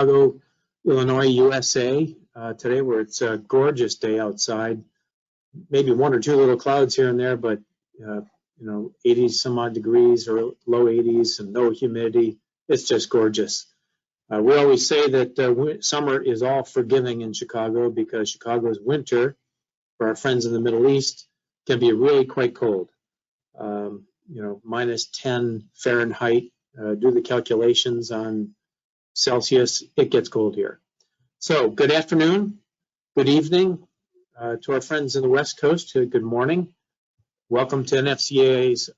Chicago, Illinois, USA today, where it's a gorgeous day outside. Maybe one or two little clouds here and there, but 80 some odd degrees or low 80s and no humidity. It's just gorgeous. We always say that summer is all forgiving in Chicago because Chicago's winter, for our friends in the Middle East, can be really quite cold. Minus 10 Fahrenheit. Do the calculations on Celsius, it gets cold here. So good afternoon, good evening to our friends in the West Coast. Good morning. Welcome to NFCA's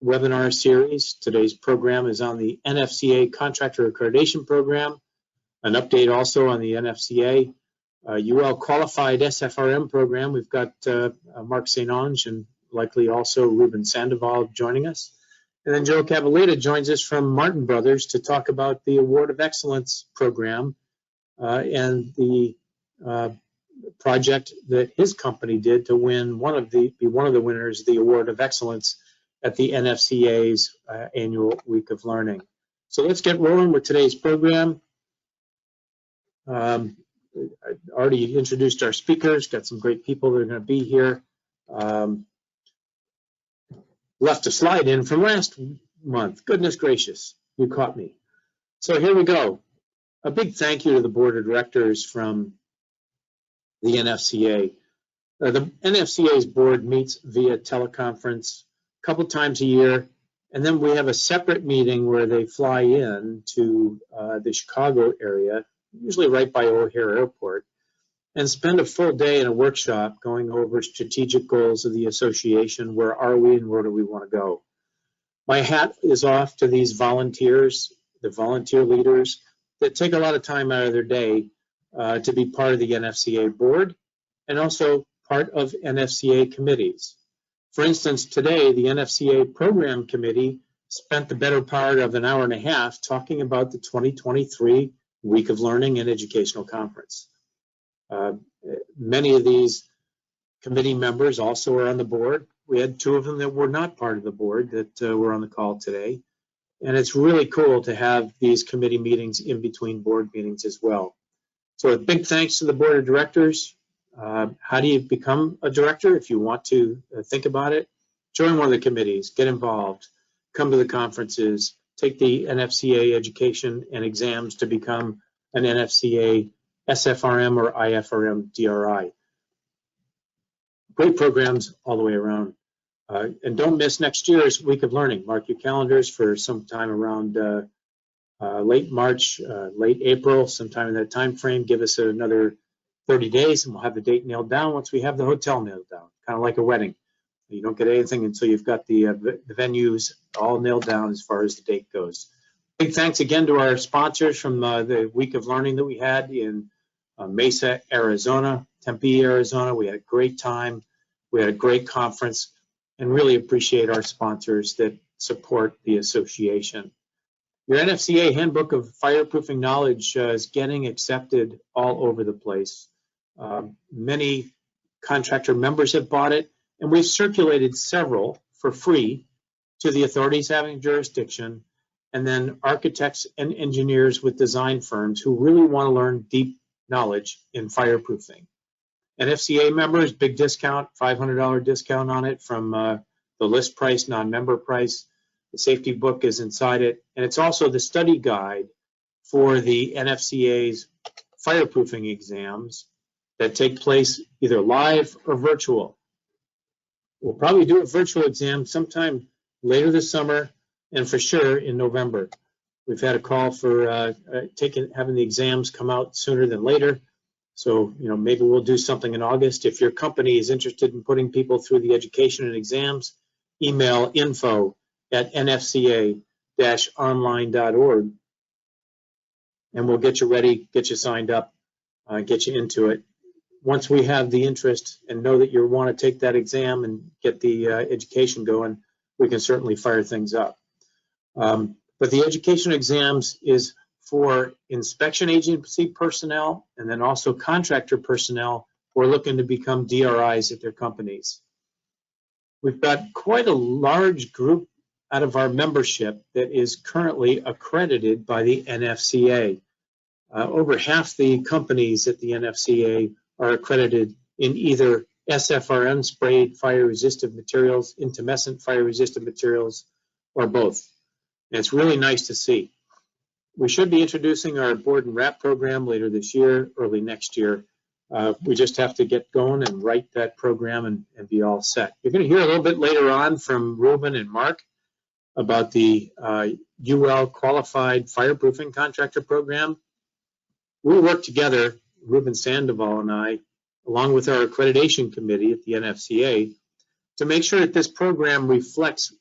webinar series. Today's program is on the NFCA Contractor Accreditation Program, an update also on the NFCA UL Qualified SFRM program. We've got Mark St. Onge and likely also Ruben Sandoval joining us. And then Joe Cavaletta joins us from Martin Brothers to talk about the Award of Excellence program and the project that his company did to win be one of the winners of the Award of Excellence at the NFCA's annual Week of Learning. So let's get rolling with today's program. I already introduced our speakers, got some great people that are going to be here. Left a slide in from last month. Goodness gracious, you caught me. So here we go. A big thank you to the board of directors from the NFCA. The NFCA's board meets via teleconference a couple times a year, and then we have a separate meeting where they fly in to the Chicago area, usually right by O'Hare Airport, and spend a full day in a workshop going over strategic goals of the association. Where are we and where do we want to go? My hat is off to these volunteers, the volunteer leaders that take a lot of time out of their day to be part of the NFCA board and also part of NFCA committees. For instance, today the NFCA program committee spent the better part of an hour and a half talking about the 2023 Week of Learning and Educational Conference. Many of these committee members also are on the board. We had two of them that were not part of the board that were on the call today. And it's really cool to have these committee meetings in between board meetings as well. So a big thanks to the board of directors. How do you become a director? If you want to think about it, join one of the committees, get involved, come to the conferences, take the NFCA education and exams to become an NFCA SFRM or IFRM DRI. Great programs all the way around. And don't miss next year's Week of Learning. Mark your calendars for sometime around late March, late April, sometime in that time frame. Give us another 30 days and we'll have the date nailed down once we have the hotel nailed down, kind of like a wedding. You don't get anything until you've got the venues all nailed down as far as the date goes. Big thanks again to our sponsors from the Week of Learning that we had in Mesa, Arizona, Tempe, Arizona. We had a great time. We had a great conference and really appreciate our sponsors that support the association. Your NFCA Handbook of Fireproofing Knowledge is getting accepted all over the place. Many contractor members have bought it, and we've circulated several for free to the authorities having jurisdiction, and then architects and engineers with design firms who really want to learn deep knowledge in fireproofing. NFCA members, big discount, $500 discount on it from the list price, non-member price. The safety book is inside it, and it's also the study guide for the NFCA's fireproofing exams that take place either live or virtual. We'll probably do a virtual exam sometime later this summer and for sure in November. We've had a call for having the exams come out sooner than later. So, maybe we'll do something in August. If your company is interested in putting people through the education and exams, email info@nfca-online.org and we'll get you ready, get you signed up, get you into it. Once we have the interest and know that you want to take that exam and get the education going, we can certainly fire things up. But the education exams is for inspection agency personnel and then also contractor personnel who are looking to become DRIs at their companies. We've got quite a large group out of our membership that is currently accredited by the NFCA. over half the companies at the NFCA are accredited in either SFRM, sprayed fire-resistant materials, intumescent fire-resistant materials, or both. And it's really nice to see. We should be introducing our board and wrap program later this year, early next year. We just have to get going and write that program and be all set. You're going to hear a little bit later on from Ruben and Mark about the UL Qualified Fireproofing Contractor Program. We work together, Ruben Sandoval and I, along with our accreditation committee at the NFCA, to make sure that this program reflects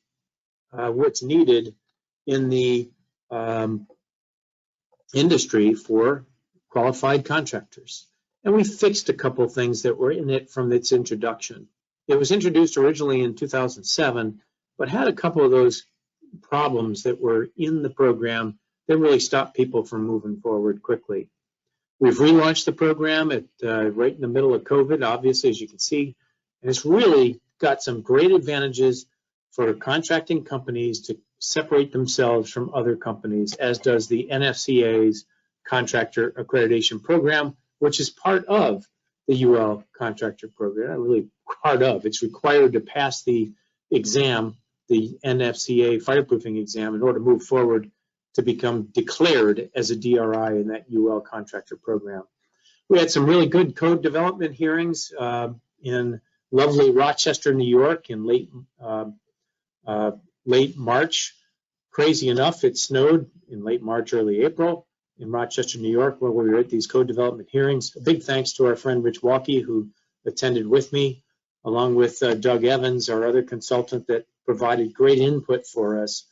what's needed in the industry for qualified contractors. And we fixed a couple of things that were in it from its introduction. It was introduced originally in 2007, but had a couple of those problems that were in the program that really stopped people from moving forward quickly. We've relaunched the program right in the middle of COVID, obviously, as you can see, and it's really got some great advantages for contracting companies to separate themselves from other companies, as does the NFCA's Contractor Accreditation Program, which is part of the UL Contractor Program. Not really part of, it's required to pass the exam, the NFCA fireproofing exam, in order to move forward to become declared as a DRI in that UL Contractor Program. We had some really good code development hearings in lovely Rochester, New York in late March. Crazy enough, it snowed in late March, early April in Rochester, New York, where we were at these code development hearings. A big thanks to our friend Rich Walke, who attended with me, along with Doug Evans, our other consultant that provided great input for us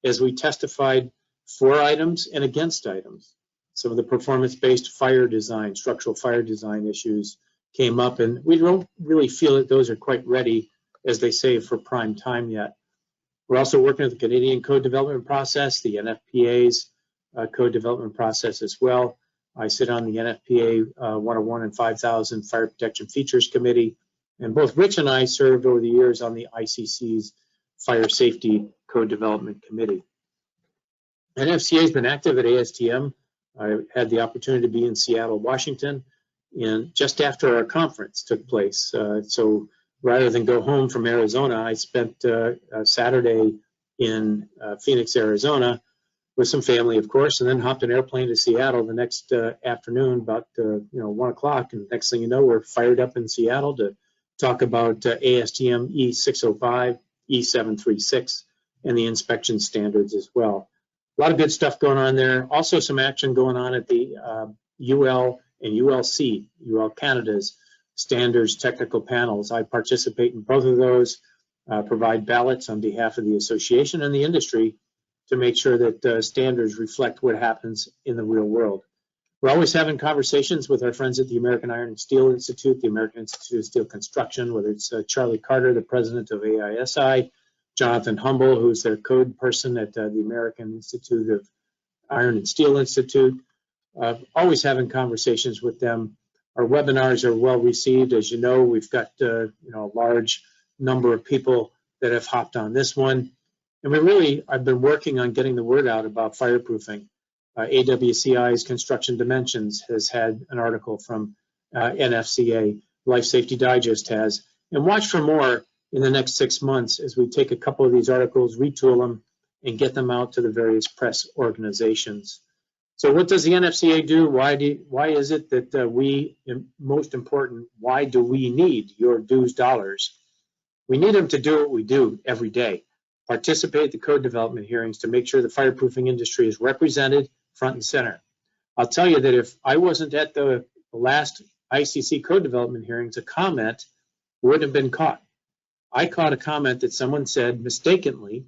as we testified for items and against items. Some of the performance-based fire design, structural fire design issues came up, and we don't really feel that those are quite ready, as they say, for prime time yet. We're also working with the Canadian code development process, the NFPA's code development process as well. I sit on the NFPA 101 and 5000 Fire Protection Features Committee, and both Rich and I served over the years on the ICC's Fire Safety Code Development Committee. NFCA has been active at ASTM. I had the opportunity to be in Seattle, Washington, and just after our conference took place. So rather than go home from Arizona, I spent Saturday in Phoenix, Arizona, with some family, of course, and then hopped an airplane to Seattle the next afternoon, about 1 o'clock. And next thing you know, we're fired up in Seattle to talk about ASTM E605, E736, and the inspection standards as well. A lot of good stuff going on there. Also some action going on at the UL and ULC, UL Canada's standards technical panels. I participate in both of those, provide ballots on behalf of the association and the industry to make sure that standards reflect what happens in the real world. We're always having conversations with our friends at the American Iron and Steel Institute, the American Institute of Steel Construction, whether it's Charlie Carter, the president of AISI, Jonathan Humble, who's their code person at the American Institute of Iron and Steel Institute. Always having conversations with them. Our webinars are well received. As you know, we've got a large number of people that have hopped on this one. And I've been working on getting the word out about fireproofing. AWCI's Construction Dimensions has had an article from NFCA, Life Safety Digest has. And watch for more in the next 6 months as we take a couple of these articles, retool them, and get them out to the various press organizations. So what does the NFCA do? Why is it that most important, why do we need your dues dollars? We need them to do what we do every day. Participate at the code development hearings to make sure the fireproofing industry is represented front and center. I'll tell you that if I wasn't at the last ICC code development hearings, a comment would have been caught. I caught a comment that someone said mistakenly,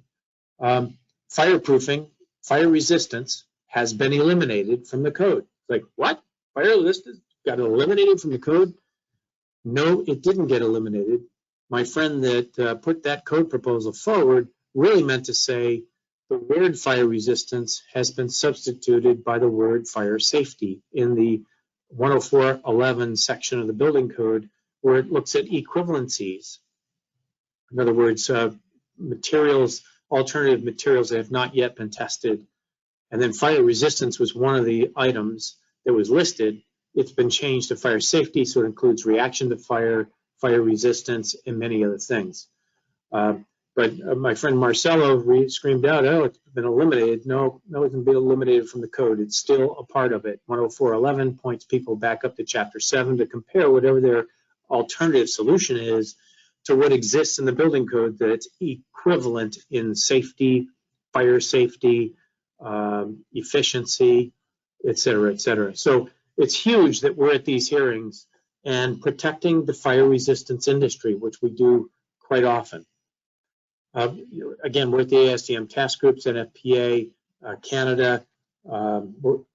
fireproofing, fire resistance has been eliminated from the code. Like, what? Fire resistance got eliminated from the code? No, it didn't get eliminated. My friend that put that code proposal forward really meant to say the word fire resistance has been substituted by the word fire safety in the 104.11 section of the building code, where it looks at equivalencies. In other words, alternative materials that have not yet been tested. And then fire resistance was one of the items that was listed. It's been changed to fire safety, so it includes reaction to fire, fire resistance, and many other things. But my friend Marcelo screamed out, oh, it's been eliminated. No, it hasn't been eliminated from the code. It's still a part of it. 104.11 points people back up to Chapter 7 to compare whatever their alternative solution is to what exists in the building code that's equivalent in safety, fire safety, efficiency, et cetera, et cetera. So it's huge that we're at these hearings and protecting the fire resistance industry, which we do quite often. Again, we're at the ASTM task groups, NFPA, Canada.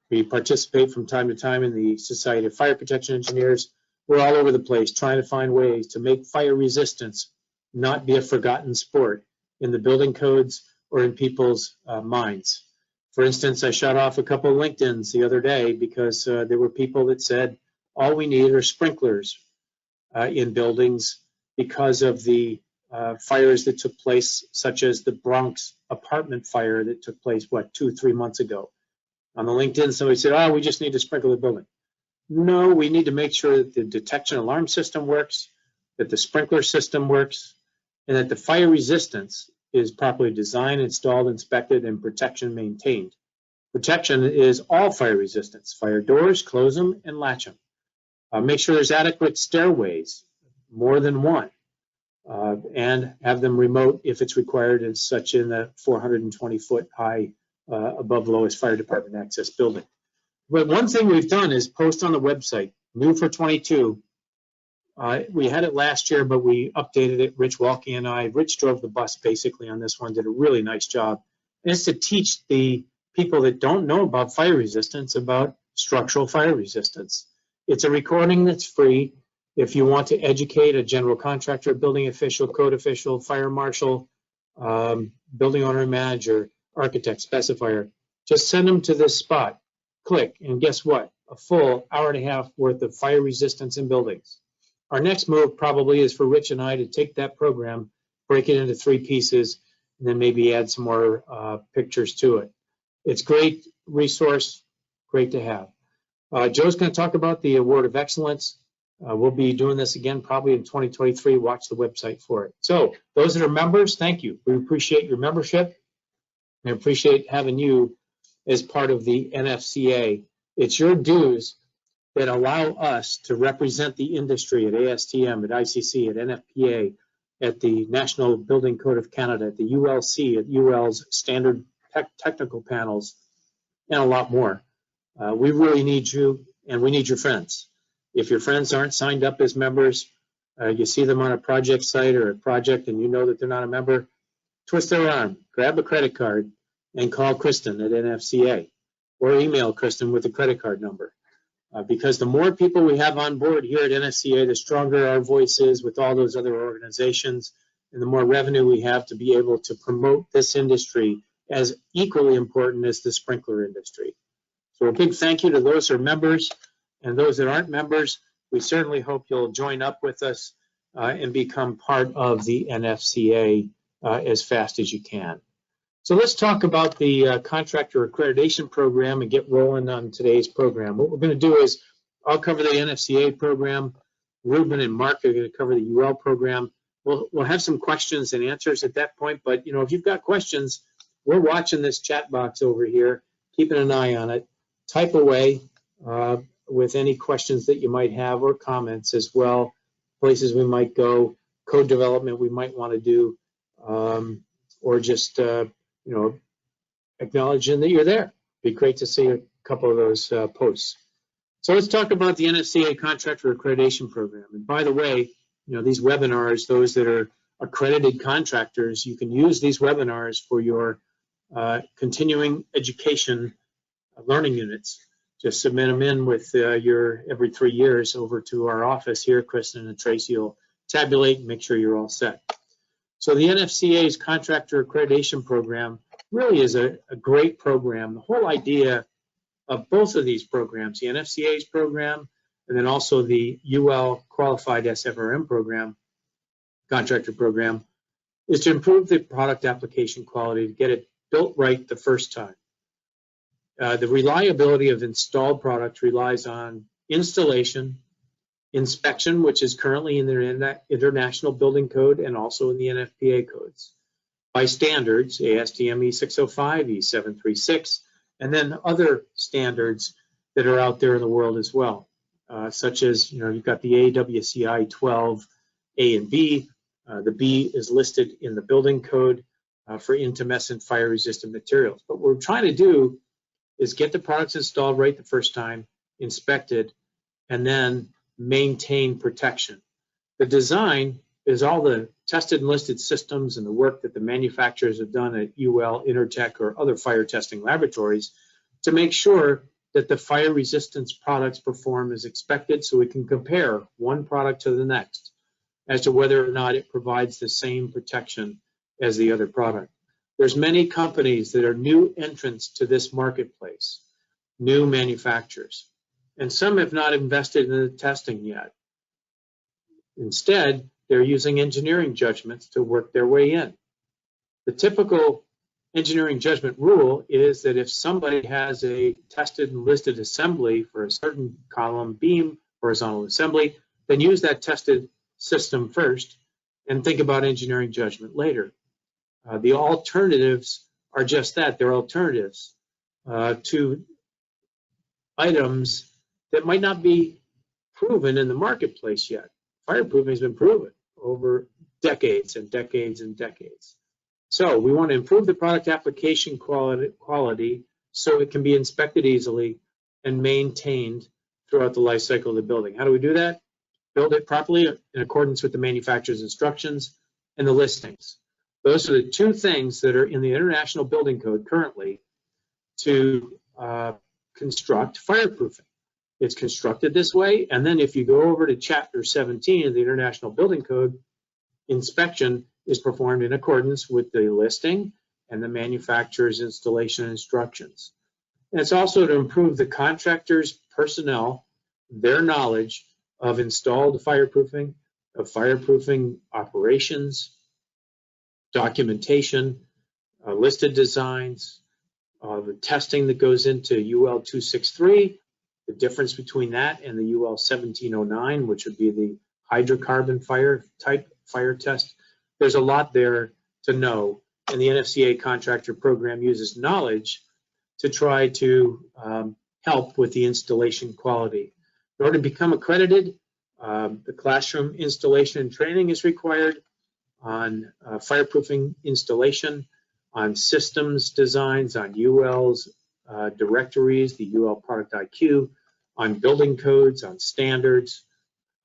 We participate from time to time in the Society of Fire Protection Engineers. We're all over the place trying to find ways to make fire resistance not be a forgotten sport in the building codes or in people's minds. For instance, I shot off a couple of LinkedIns the other day because there were people that said, all we need are sprinklers in buildings because of the fires that took place, such as the Bronx apartment fire that took place, what, 2-3 months ago. On the LinkedIn, somebody said, oh, we just need to sprinkle the building. No, we need to make sure that the detection alarm system works, that the sprinkler system works, and that the fire resistance is properly designed, installed, inspected, and protection maintained. Protection is all fire resistance. Fire doors, close them, and latch them. Make sure there's adequate stairways, more than one. And have them remote if it's required, as such in the 420-foot high above lowest fire department access building. But one thing we've done is post on the website, new for 22. We had it last year, but we updated it. Rich Walke and I, Rich drove the bus basically on this one, did a really nice job. And it's to teach the people that don't know about fire resistance about structural fire resistance. It's a recording that's free. If you want to educate a general contractor, building official, code official, fire marshal, building owner, manager, architect, specifier, just send them to this spot. Click, and guess what? A full hour-and-a-half worth of fire resistance in buildings. Our next move probably is for Rich and I to take that program, break it into 3 pieces, and then maybe add some more pictures to it. It's a great resource, great to have. Joe's going to talk about the Award of Excellence. We'll be doing this again probably in 2023. Watch the website for it. So those that are members, thank you. We appreciate your membership and appreciate having you as part of the NFCA. It's your dues that allow us to represent the industry at ASTM, at ICC, at NFPA, at the National Building Code of Canada, at the ULC, at UL's standard technical panels, and a lot more. We really need you, and we need your friends. If your friends aren't signed up as members, you see them on a project site or a project and you know that they're not a member, twist their arm, grab a credit card, and call Kristen at NFCA, or email Kristen with a credit card number. Because the more people we have on board here at NFCA, the stronger our voice is with all those other organizations, and the more revenue we have to be able to promote this industry as equally important as the sprinkler industry. So a big thank you to those who are members, and those that aren't members. We certainly hope you'll join up with us and become part of the NFCA as fast as you can. So let's talk about the contractor accreditation program and get rolling on today's program. What we're going to do is I'll cover the NFCA program. Ruben and Mark are going to cover the UL program. We'll have some questions and answers at that point, but if you've got questions, we're watching this chat box over here, keeping an eye on it. Type away with any questions that you might have or comments as well, places we might go, code development we might want to do, or just acknowledging that you're there. Be great to see a couple of those posts. So let's talk about the NFCA Contractor Accreditation Program. And by the way, these webinars, those that are accredited contractors, you can use these webinars for your continuing education learning units. Just submit them in with your every 3 years over to our office here. Kristen and Tracy will tabulate and make sure you're all set. So the NFCA's Contractor Accreditation Program really is a great program. The whole idea of both of these programs, the NFCA's program and then also the UL Qualified SFRM program, contractor program, is to improve the product application quality, to get it built right the first time. The reliability of installed product relies on installation, inspection, which is currently in the International Building Code and also in the NFPA codes, by standards, ASTM E605, E736, and then other standards that are out there in the world as well, such as, you've got the AWCI 12A and B. The B is listed in the building code for intumescent fire-resistant materials. But what we're trying to do is get the products installed right the first time, inspected, and then maintain protection. The design is all the tested and listed systems and the work that the manufacturers have done at UL, Intertech, or other fire testing laboratories to make sure that the fire resistance products perform as expected, so we can compare one product to the next as to whether or not it provides the same protection as the other product. There's many companies that are new entrants to this marketplace, new manufacturers, and some have not invested in the testing yet. Instead, they're using engineering judgments to work their way in. The typical engineering judgment rule is that if somebody has a tested and listed assembly for a certain column, beam, horizontal assembly, then use that tested system first and think about engineering judgment later. The alternatives are just that. They're alternatives to items that might not be proven in the marketplace yet. Fireproofing has been proven over decades and decades and decades. So we want to improve the product application quality so it can be inspected easily and maintained throughout the life cycle of the building. How do we do that? Build it properly in accordance with the manufacturer's instructions and the listings. Those are the two things that are in the International Building Code currently to construct fireproofing. It's constructed this way, and then if you go over to Chapter 17 of the International Building Code, inspection is performed in accordance with the listing and the manufacturer's installation instructions. And it's also to improve the contractor's personnel, their knowledge of installed fireproofing, of fireproofing operations, documentation, listed designs, the testing that goes into UL 263, the difference between that and the UL 1709, which would be the hydrocarbon fire type fire test. There's a lot there to know, and the NFCA contractor program uses knowledge to try to help with the installation quality. In order to become accredited, the classroom installation and training is required on fireproofing installation, on systems designs, on UL's directories, the UL Product IQ, on building codes, on standards,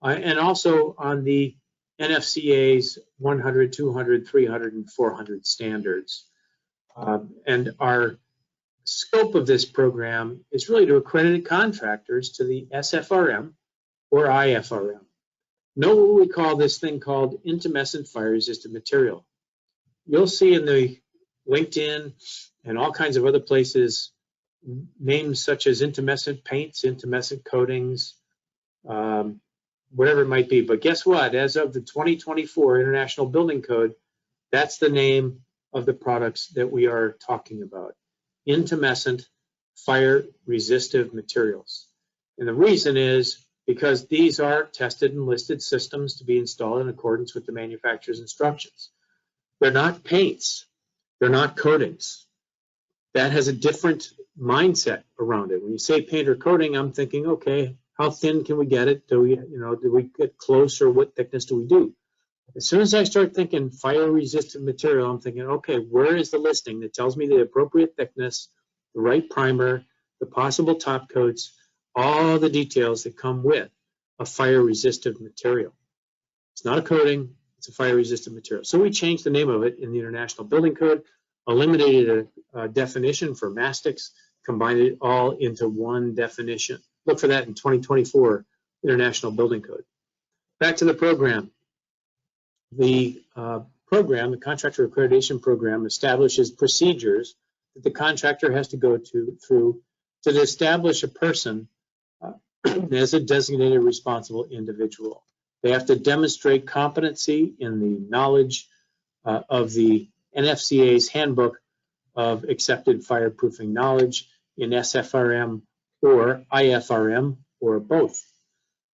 and also on the NFCA's 100, 200, 300, and 400 standards. And our scope of this program is really to accredited contractors to the SFRM or IFRM. Know what we call this thing called intumescent fire-resistant material. You'll see in the LinkedIn and all kinds of other places names such as intumescent paints, intumescent coatings, whatever it might be. But guess what? As of the 2024 International Building Code, that's the name of the products that we are talking about. Intumescent fire-resistive materials. And the reason is because these are tested and listed systems to be installed in accordance with the manufacturer's instructions. They're not paints. They're not coatings. That has a different mindset around it. When you say paint or coating, I'm thinking, okay, how thin can we get it? Do we get closer? What thickness do we do? As soon as I start thinking fire-resistant material, I'm thinking, okay, where is the listing that tells me the appropriate thickness, the right primer, the possible top coats, all the details that come with a fire-resistant material. It's not a coating, it's a fire-resistant material. So we changed the name of it in the International Building Code, eliminated a definition for mastics, combined it all into one definition. Look for that in 2024 International Building Code. Back to the program. The program, the contractor accreditation program, establishes procedures that the contractor has to go through to establish a person as a designated responsible individual. They have to demonstrate competency in the knowledge of the NFCA's handbook of accepted fireproofing knowledge in SFRM or IFRM or both.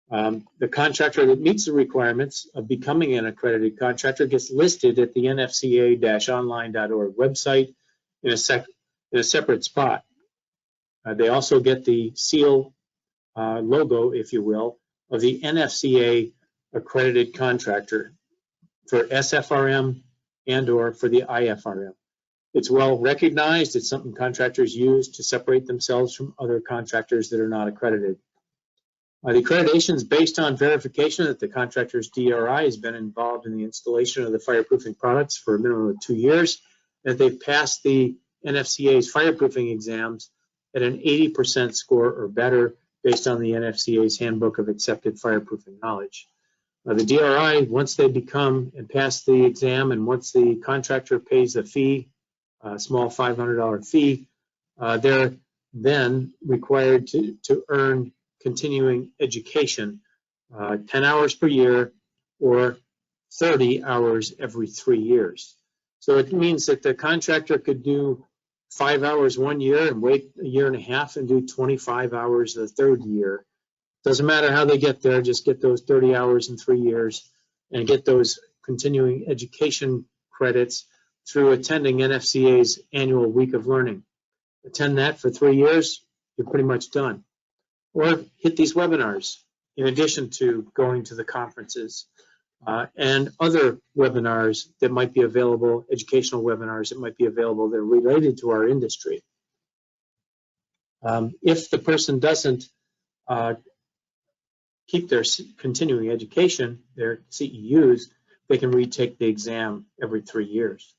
The contractor that meets the requirements of becoming an accredited contractor gets listed at the NFCA-online.org website in a separate spot. They also get the seal logo, if you will, of the NFCA accredited contractor for SFRM and or for the IFRM. It's well recognized. It's something contractors use to separate themselves from other contractors that are not accredited. The accreditation is based on verification that the contractor's DRI has been involved in the installation of the fireproofing products for a minimum of 2 years, that they've passed the NFCA's fireproofing exams at an 80% score or better based on the NFCA's Handbook of Accepted Fireproofing Knowledge. The DRI, once they become and pass the exam, and once the contractor pays a fee, a small $500 fee, they're then required to earn continuing education, 10 hours per year or 30 hours every 3 years. So it means that the contractor could do 5 hours 1 year and wait a year and a half and do 25 hours the third year. Doesn't matter how they get there, just get those 30 hours in 3 years and get those continuing education credits through attending NFCA's annual week of learning. Attend that for 3 years, you're pretty much done. Or hit these webinars in addition to going to the conferences and other webinars that might be available, educational webinars that might be available that are related to our industry. If the person doesn't keep their continuing education, their CEUs, they can retake the exam every 3 years.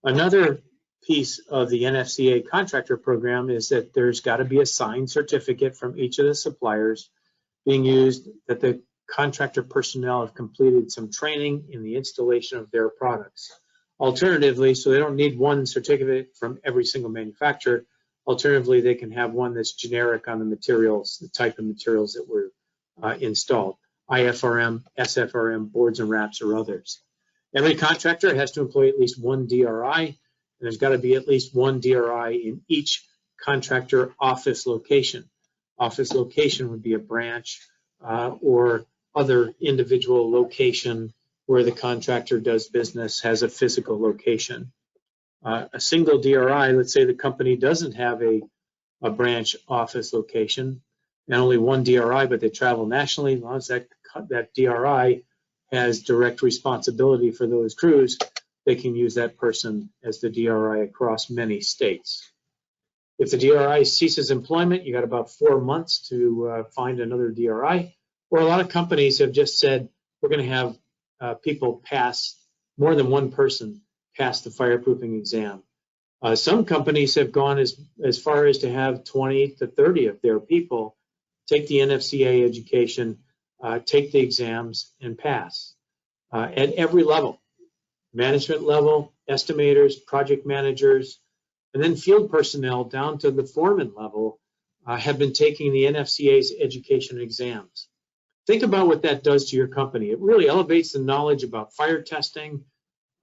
Another piece of the NFCA contractor program is that there's got to be a signed certificate from each of the suppliers being used that the contractor personnel have completed some training in the installation of their products. Alternatively, so they don't need one certificate from every single manufacturer, alternatively they can have one that's generic on the materials, the type of materials that were installed, IFRM, SFRM, boards and wraps, or others. Every contractor has to employ at least one DRI, and there's got to be at least one DRI in each contractor office location. Office location would be a branch or other individual location where the contractor does business, has a physical location. A single DRI, let's say the company doesn't have a branch office location and only one DRI, but they travel nationally, as long as that DRI has direct responsibility for those crews, they can use that person as the DRI across many states. If the DRI ceases employment, you got about 4 months to find another DRI. Or a lot of companies have just said, we're going to have people pass, more than one person pass the fireproofing exam. Some companies have gone as far as to have 20 to 30 of their people take the NFCA education, take the exams, and pass at every level. Management level, estimators, project managers, and then field personnel down to the foreman level have been taking the NFCA's education exams. Think about what that does to your company. It really elevates the knowledge about fire testing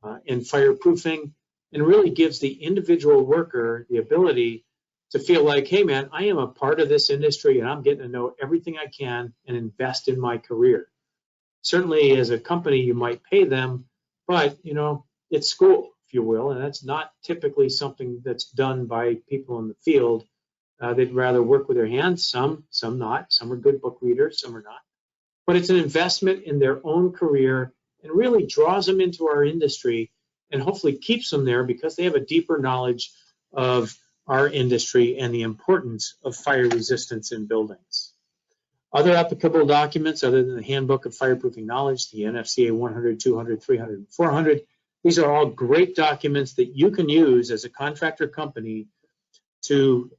and fireproofing, and really gives the individual worker the ability to feel like, hey man, I am a part of this industry and I'm getting to know everything I can and invest in my career. Certainly as a company you might pay them, but you know, it's school, if you will, and that's not typically something that's done by people in the field. They'd rather work with their hands, some not, some are good book readers, some are not. But it's an investment in their own career and really draws them into our industry and hopefully keeps them there because they have a deeper knowledge of our industry and the importance of fire resistance in buildings. Other applicable documents other than the Handbook of Fireproofing Knowledge, the NFCA 100, 200, 300, and 400, these are all great documents that you can use as a contractor company to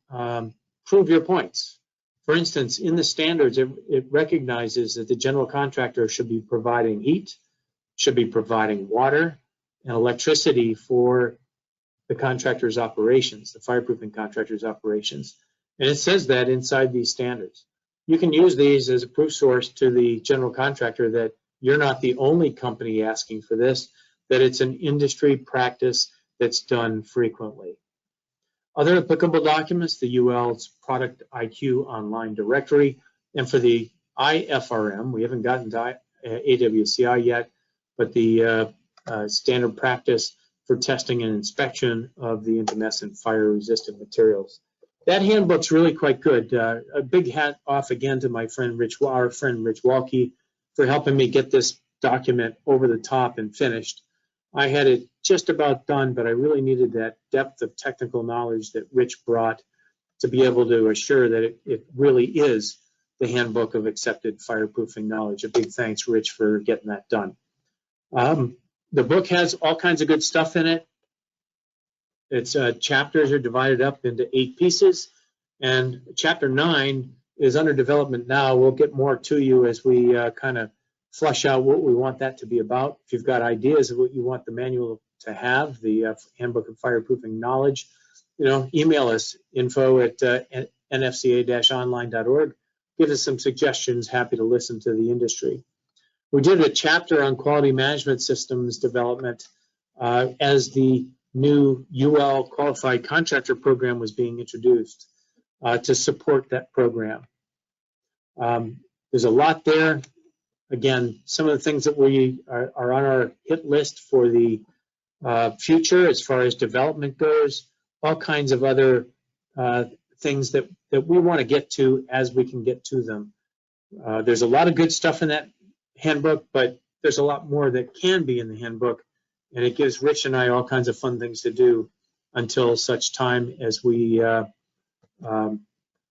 prove your points. For instance, in the standards, it recognizes that the general contractor should be providing heat, should be providing water and electricity for the contractor's operations, the fireproofing contractor's operations. And it says that inside these standards. You can use these as a proof source to the general contractor that you're not the only company asking for this, that it's an industry practice that's done frequently. Other applicable documents, the UL's Product IQ Online Directory, and for the IFRM, we haven't gotten to AWCI yet, but the standard practice for testing and inspection of the intumescent fire-resistant materials. That handbook's really quite good. A big hat off again to my friend our friend Rich Walke, for helping me get this document over the top and finished. I had it just about done, but I really needed that depth of technical knowledge that Rich brought to be able to assure that it really is the handbook of accepted fireproofing knowledge. A big thanks, Rich, for getting that done. The book has all kinds of good stuff in it. Its chapters are divided up into 8 pieces, and chapter 9 is under development now. We'll get more to you as we kind of flush out what we want that to be about. If you've got ideas of what you want the manual to have, the Handbook of Fireproofing Knowledge, email us, info@nfca-online.org. Give us some suggestions. Happy to listen to the industry. We did a chapter on quality management systems development as the new UL Qualified Contractor Program was being introduced to support that program. There's a lot there. Again, some of the things that we are on our hit list for the future as far as development goes, all kinds of other things that we want to get to as we can get to them. There's a lot of good stuff in that handbook, but there's a lot more that can be in the handbook, and it gives Rich and I all kinds of fun things to do until such time as we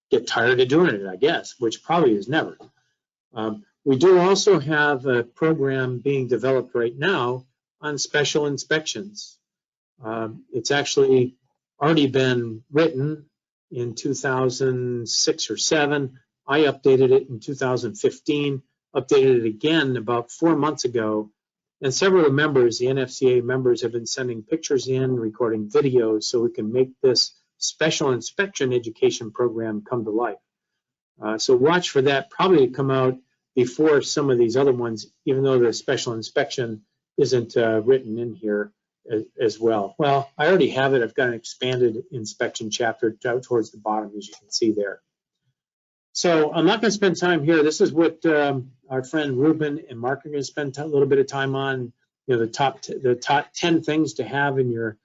get tired of doing it, I guess, which probably is never. We do also have a program being developed right now on special inspections. It's actually already been written in 2006 or 7. I updated it in 2015, updated it again about 4 months ago, and several members, the NFCA members, have been sending pictures in, recording videos, so we can make this special inspection education program come to life. So watch for that, probably to come out before some of these other ones, even though the special inspection isn't written in here as well. Well, I already have it. I've got an expanded inspection chapter towards the bottom, as you can see there. So I'm not going to spend time here. This is what our friend Ruben and Mark are going to spend a little bit of time on. The top 10 things to have in your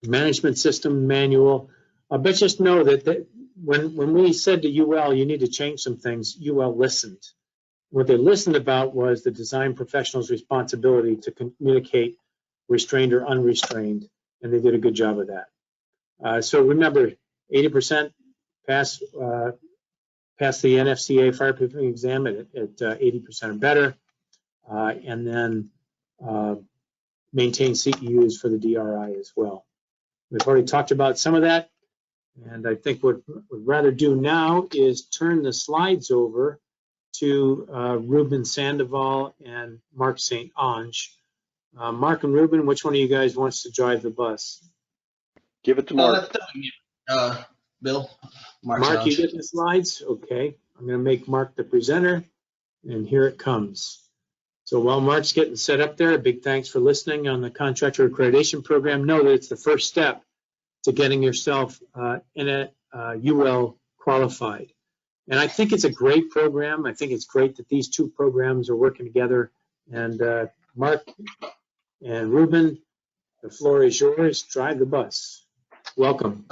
management system manual. But just know that when we said to UL, you need to change some things, UL listened. What they listened about was the design professional's responsibility to communicate restrained or unrestrained, and they did a good job of that. So remember, 80% pass the NFCA fireproofing exam at 80% or better, and then maintain CEUs for the DRI as well. We've already talked about some of that, and I think what we'd rather do now is turn the slides over to Ruben Sandoval and Mark St. Ange. Mark and Ruben, which one of you guys wants to drive the bus? Give it to Mark. Bill. Mark, you get the slides? Okay. I'm going to make Mark the presenter, and here it comes. So while Mark's getting set up there, a big thanks for listening on the Contractor Accreditation Program. Know that it's the first step to getting yourself UL qualified. And I think it's a great program. I think it's great that these two programs are working together. And Mark and Ruben, the floor is yours. Drive the bus. Welcome.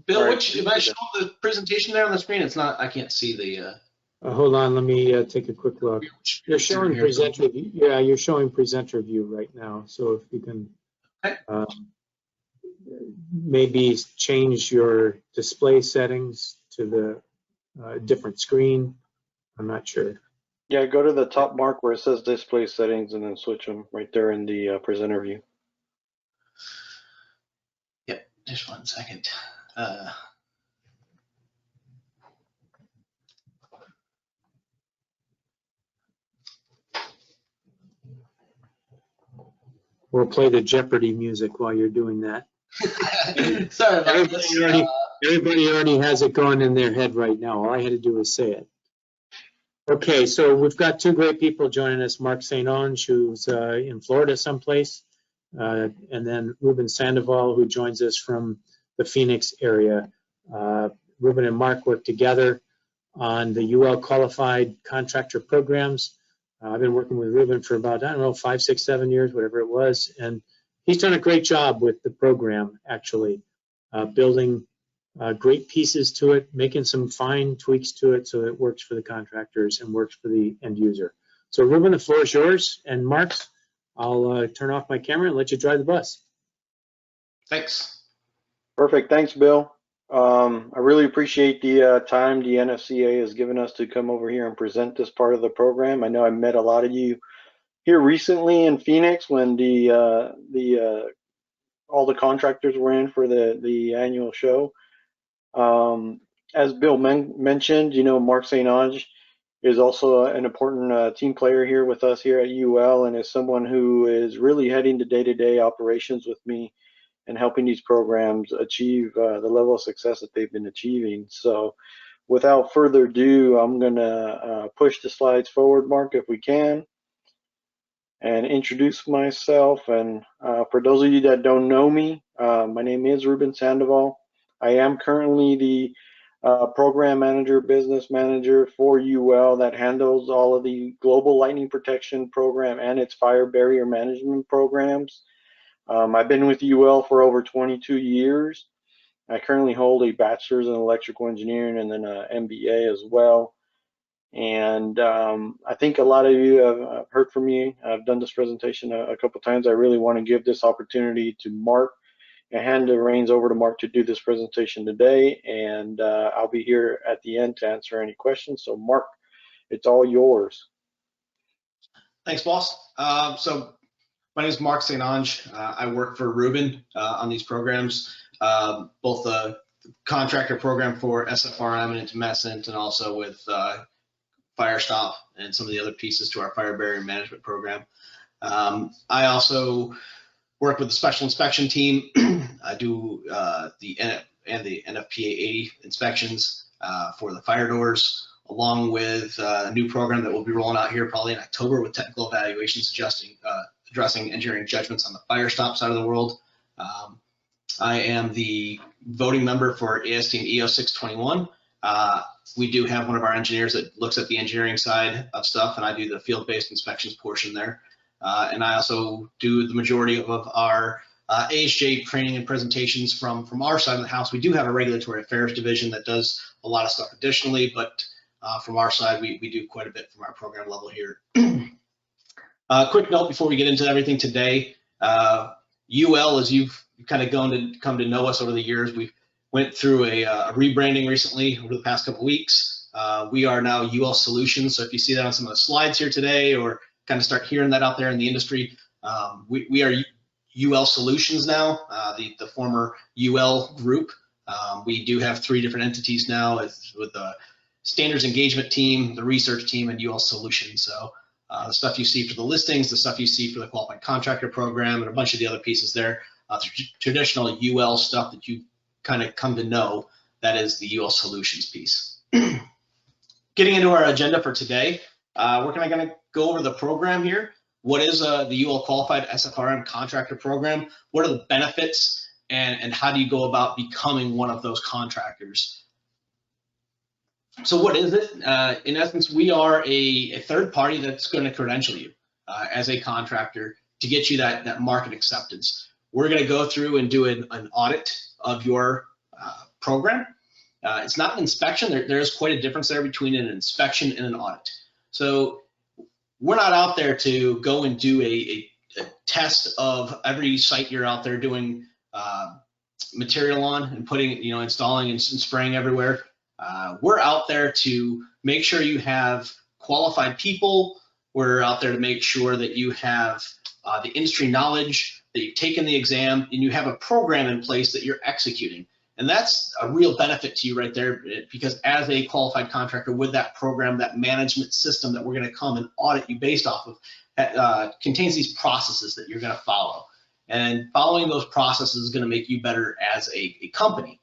Bill, if I show the presentation there on the screen, it's not, I can't see the. Hold on, let me take a quick look. You're showing presenter view. Yeah, you're showing presenter view right now. So if you can maybe change your display settings to the different screen. I'm not sure. Yeah, go to the top mark where it says display settings and then switch them right there in the presenter view. Yep, just 1 second. We'll play the Jeopardy music while you're doing that. Sorry about this. Everybody already has it going in their head right now. All I had to do was say it. Okay, so we've got two great people joining us. Mark St. Ange, who's in Florida someplace, and then Ruben Sandoval, who joins us from the Phoenix area. Ruben and Mark work together on the UL qualified contractor programs. I've been working with Ruben for about, I don't know, 5, 6, 7 years, whatever it was. And he's done a great job with the program, actually, building great pieces to it, making some fine tweaks to it so it works for the contractors and works for the end user. So Ruben, the floor is yours. And Mark, I'll turn off my camera and let you drive the bus. Thanks. Perfect. Thanks, Bill. I really appreciate the time the NFCA has given us to come over here and present this part of the program. I know I met a lot of you here recently in Phoenix when all the contractors were in for the annual show. As Bill mentioned, you know, Mark St. Ange is also an important team player here with us here at UL, and is someone who is really heading the day-to-day operations with me and helping these programs achieve the level of success that they've been achieving. So without further ado, I'm gonna push the slides forward, Mark, if we can, and introduce myself. And for those of you that don't know me, my name is Ruben Sandoval. I am currently the program manager, business manager for UL that handles all of the global lightning protection program and its fire barrier management programs. I've been with UL for over 22 years. I currently hold a bachelor's in electrical engineering and then an MBA as well. And I think a lot of you have heard from me. I've done this presentation a couple times. I really want to give this opportunity to Mark and hand the reins over to Mark to do this presentation today. And I'll be here at the end to answer any questions. So Mark, it's all yours. Thanks, boss. So my name is Mark St. Ange. I work for Ruben on these programs, both the contractor program for SFRM and intumescent, and also with Firestop and some of the other pieces to our fire barrier management program. I also work with the special inspection team. I do the NFPA 80 inspections for the fire doors, along with a new program that we'll be rolling out here probably in October with technical evaluations addressing engineering judgments on the Firestop side of the world. I am the voting member for AS Team EO 621. We do have one of our engineers that looks at the engineering side of stuff, and I do the field-based inspections portion there. And I also do the majority of our ASJ training and presentations from our side of the house. We do have a regulatory affairs division that does a lot of stuff additionally, but from our side, we do quite a bit from our program level here. Quick note before we get into everything today, UL, as you've kind of come to know us over the years, we went through a rebranding recently over the past couple of weeks. We are now UL Solutions. So if you see that on some of the slides here today, or kind of start hearing that out there in the industry, we are UL Solutions now, the former UL group. We do have 3 different entities now with the standards engagement team, the research team, and UL Solutions. So the stuff you see for the listings, the stuff you see for the qualified contractor program, and a bunch of the other pieces there, traditional UL stuff that you kind of come to know, that is the UL Solutions piece. Getting into our agenda for today, we're kind of going to go over the program here. What is the UL qualified SFRM contractor program? What are the benefits, and how do you go about becoming one of those contractors? So what is it? In essence, we are a third party that's going to credential you as a contractor to get you that market acceptance. We're going to go through and do an audit of your program. It's not an inspection. There is quite a difference there between an inspection and an audit. So we're not out there to go and do a test of every site you're out there doing material on and putting, installing and spraying everywhere. We're out there to make sure you have qualified people. We're out there to make sure that you have the industry knowledge, that you've taken the exam, and you have a program in place that you're executing. And that's a real benefit to you right there, because as a qualified contractor with that program, that management system that we're going to come and audit you based off of contains these processes that you're going to follow. And following those processes is going to make you better as a company.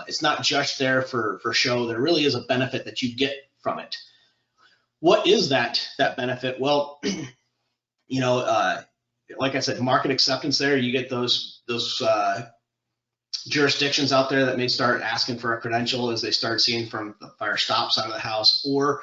It's not just there for show. There really is a benefit that you get from it. What is that benefit? Well, like I said, market acceptance there. You get those jurisdictions out there that may start asking for a credential as they start seeing from the fire stop side of the house. Or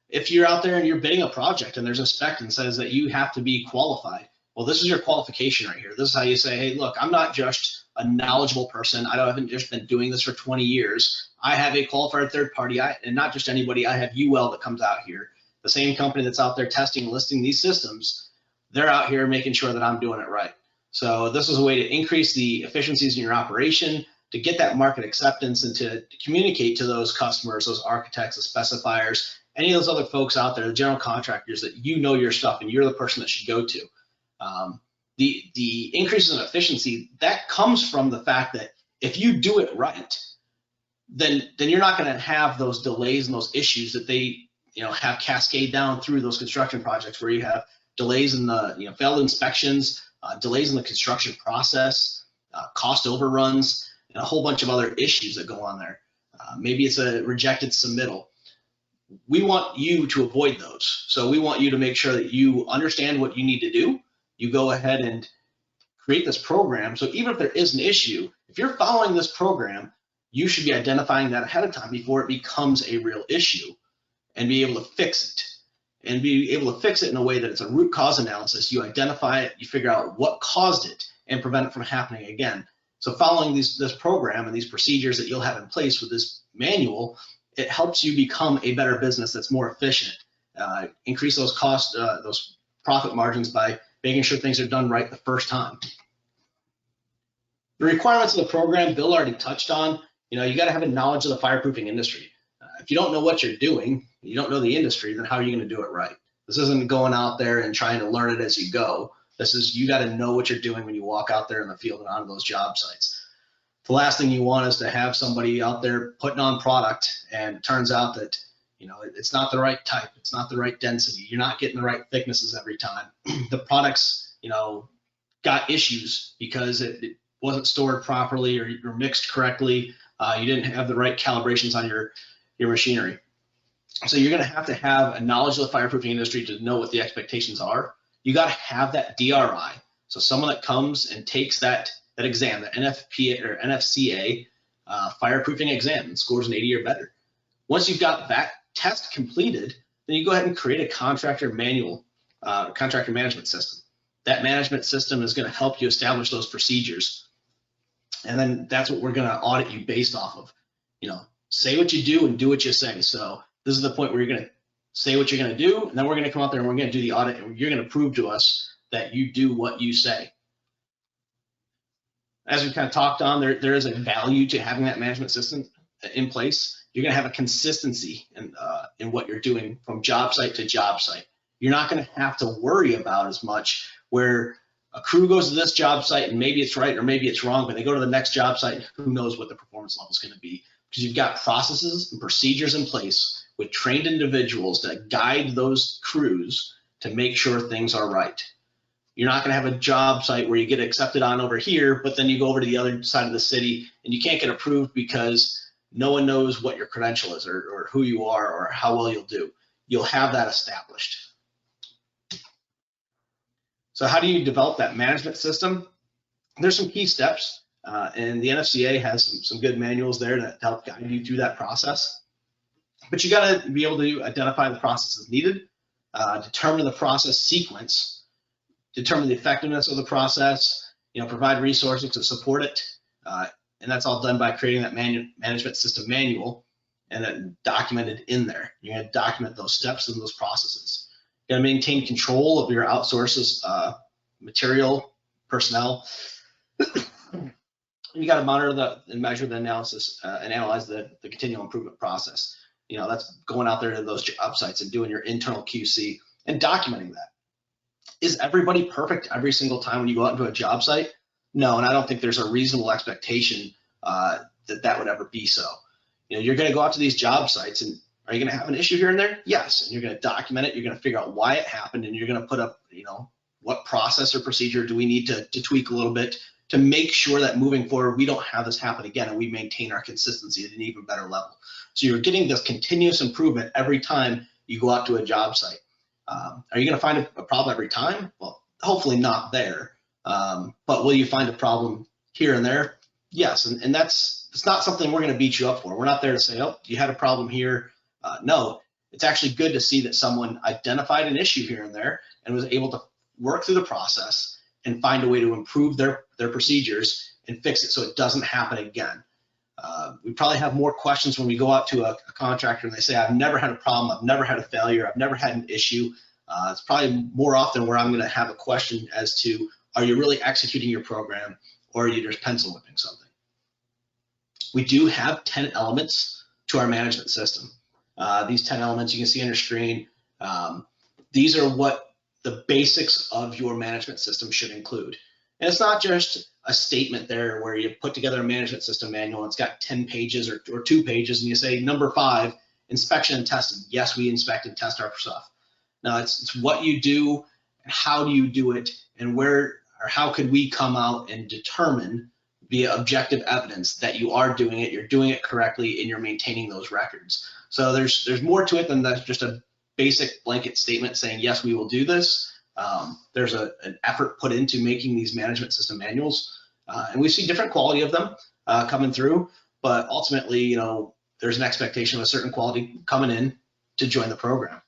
if you're out there and you're bidding a project and there's a spec and says that you have to be qualified, well, this is your qualification right here. This is how you say, hey, look, I'm not just a knowledgeable person. I haven't just been doing this for 20 years. I have a qualified third party, and not just anybody. I have UL that comes out here. The same company that's out there testing and listing these systems, they're out here making sure that I'm doing it right. So this is a way to increase the efficiencies in your operation, to get that market acceptance, and to communicate to those customers, those architects, the specifiers, any of those other folks out there, the general contractors, that you know your stuff and you're the person that should go to. The increases in efficiency, that comes from the fact that if you do it right, then you're not going to have those delays and those issues that they have cascade down through those construction projects, where you have delays in the failed inspections, delays in the construction process, cost overruns, and a whole bunch of other issues that go on there. Maybe it's a rejected submittal. We want you to avoid those. So we want you to make sure that you understand what you need to do. You go ahead and create this program. So even if there is an issue, if you're following this program, you should be identifying that ahead of time before it becomes a real issue, and be able to fix it. And be able to fix it in a way that it's a root cause analysis. You identify it, you figure out what caused it, and prevent it from happening again. So following this program and these procedures that you'll have in place with this manual, it helps you become a better business that's more efficient, increase those costs, those profit margins by making sure things are done right the first time. The requirements of the program, Bill already touched on. You got to have a knowledge of the fireproofing industry. If you don't know what you're doing, you don't know the industry, then how are you going to do it right? This isn't going out there and trying to learn it as you go. This is, you got to know what you're doing when you walk out there in the field and onto those job sites. The last thing you want is to have somebody out there putting on product, and it turns out that it's not the right type, it's not the right density, you're not getting the right thicknesses every time. The products got issues because it wasn't stored properly, or mixed correctly. You didn't have the right calibrations on your machinery. So you're going to have a knowledge of the fireproofing industry to know what the expectations are. You got to have that DRI. So someone that comes and takes that exam, the NFCA fireproofing exam, and scores an 80 or better. Once you've got that test completed, then you go ahead and create a contractor management system. That management system is going to help you establish those procedures. And then that's what we're going to audit you based off of. Say what you do and do what you say. So this is the point where you're going to say what you're going to do, and then we're going to come out there and we're going to do the audit, and you're going to prove to us that you do what you say. As we kind of talked on, there is a value to having that management system in place. You're going to have a consistency in what you're doing from job site to job site. You're not going to have to worry about as much where a crew goes to this job site and maybe it's right or maybe it's wrong, but they go to the next job site and who knows what the performance level is going to be, because you've got processes and procedures in place with trained individuals that guide those crews to make sure things are right. You're not going to have a job site where you get accepted on over here, but then you go over to the other side of the city and you can't get approved because no one knows what your credential is, or who you are, or how well you'll do. You'll have that established. So how do you develop that management system? There's some key steps, and the NFCA has some good manuals there to help guide you through that process. But you got to be able to identify the processes needed, determine the process sequence, determine the effectiveness of the process, provide resources to support it, and that's all done by creating that management system manual and then documented in there. You're going to document those steps and those processes. You got to maintain control of your outsources, material, personnel. You got to monitor and measure the analysis and analyze the continual improvement process. That's going out there to those job sites and doing your internal QC and documenting that. Is everybody perfect every single time when you go out into a job site? No, and I don't think there's a reasonable expectation that would ever be so. You're going to go out to these job sites, and are you going to have an issue here and there? Yes, and you're going to document it. You're going to figure out why it happened, and you're going to put up, what process or procedure do we need to tweak a little bit to make sure that moving forward we don't have this happen again, and we maintain our consistency at an even better level. So you're getting this continuous improvement every time you go out to a job site. Are you going to find a problem every time? Well, hopefully not there. But will you find a problem here and there? Yes, and it's not something we're going to beat you up for. We're not there to say, oh, you had a problem here. No, it's actually good to see that someone identified an issue here and there and was able to work through the process and find a way to improve their procedures and fix it so it doesn't happen again. We probably have more questions when we go out to a contractor and they say, I've never had a problem, I've never had a failure, I've never had an issue. It's probably more often where I'm going to have a question as to, are you really executing your program, or are you just pencil whipping something? We do have 10 elements to our management system. These 10 elements you can see on your screen. These are what the basics of your management system should include. And it's not just a statement there where you put together a management system manual, and it's got 10 pages or 2 pages, and you say, number 5, inspection and testing. Yes, we inspect and test our stuff. Now, it's what you do and how do you do it, and where or how could we come out and determine via objective evidence that you are doing it, you're doing it correctly, and you're maintaining those records. So there's more to it than that's just a basic blanket statement saying, yes, we will do this. There's an effort put into making these management system manuals, and we see different quality of them coming through, but ultimately, you know, there's an expectation of a certain quality coming in to join the program.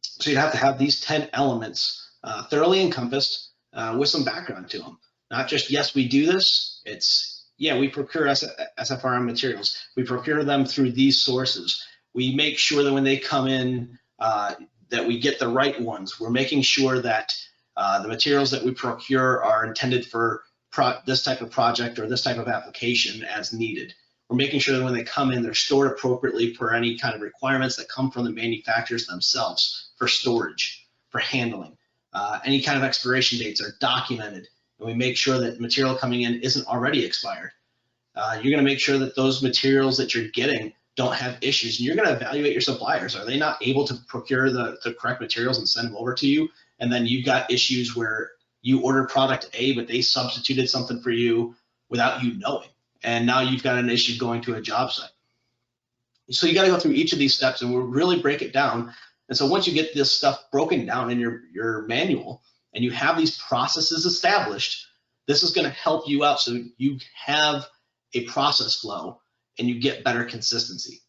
So you have to have these 10 elements thoroughly encompassed with some background to them. Not just, yes, we do this. It's, yeah, we procure SFRM materials. We procure them through these sources. We make sure that when they come in, that we get the right ones. We're making sure that the materials that we procure are intended for this type of project or this type of application as needed. We're making sure that when they come in, they're stored appropriately per any kind of requirements that come from the manufacturers themselves for storage, for handling. Any kind of expiration dates are documented, and we make sure that material coming in isn't already expired. You're going to make sure that those materials that you're getting don't have issues, and you're going to evaluate your suppliers. Are they not able to procure the correct materials and send them over to you? And then you've got issues where you ordered product A, but they substituted something for you without you knowing. And now you've got an issue going to a job site. So you got to go through each of these steps, and we'll really break it down. And so once you get this stuff broken down in your manual and you have these processes established, this is going to help you out so you have a process flow and you get better consistency.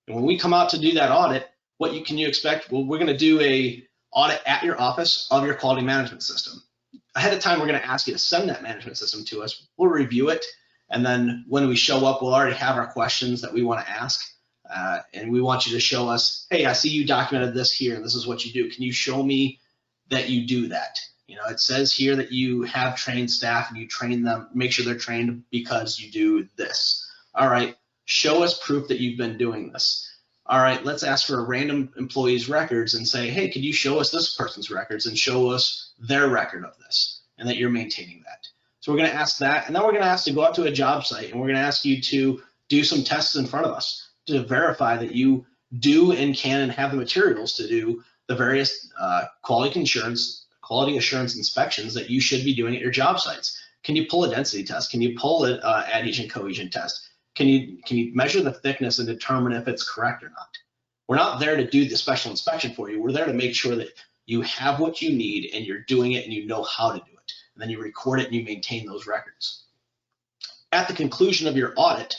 And when we come out to do that audit, what can you expect? Well, we're going to do a audit at your office of your quality management system. Ahead of time, we're going to ask you to send that management system to us. We'll review it. And then when we show up, we'll already have our questions that we want to ask. And we want you to show us, hey, I see you documented this here, and this is what you do. Can you show me that you do that? You know, it says here that you have trained staff and you train them, make sure they're trained because you do this. All right, show us proof that you've been doing this. All right, let's ask for a random employee's records and say, hey, could you show us this person's records and show us their record of this and that you're maintaining that? So we're going to ask that, and then we're going to ask to go out to a job site, and we're going to ask you to do some tests in front of us to verify that you do and can and have the materials to do the various quality assurance inspections that you should be doing at your job sites. Can you pull a density test? Can you pull an adhesion cohesion test? Can you measure the thickness and determine if it's correct or not? We're not there to do the special inspection for you. We're there to make sure that you have what you need and you're doing it and you know how to do it. And then you record it and you maintain those records. At the conclusion of your audit,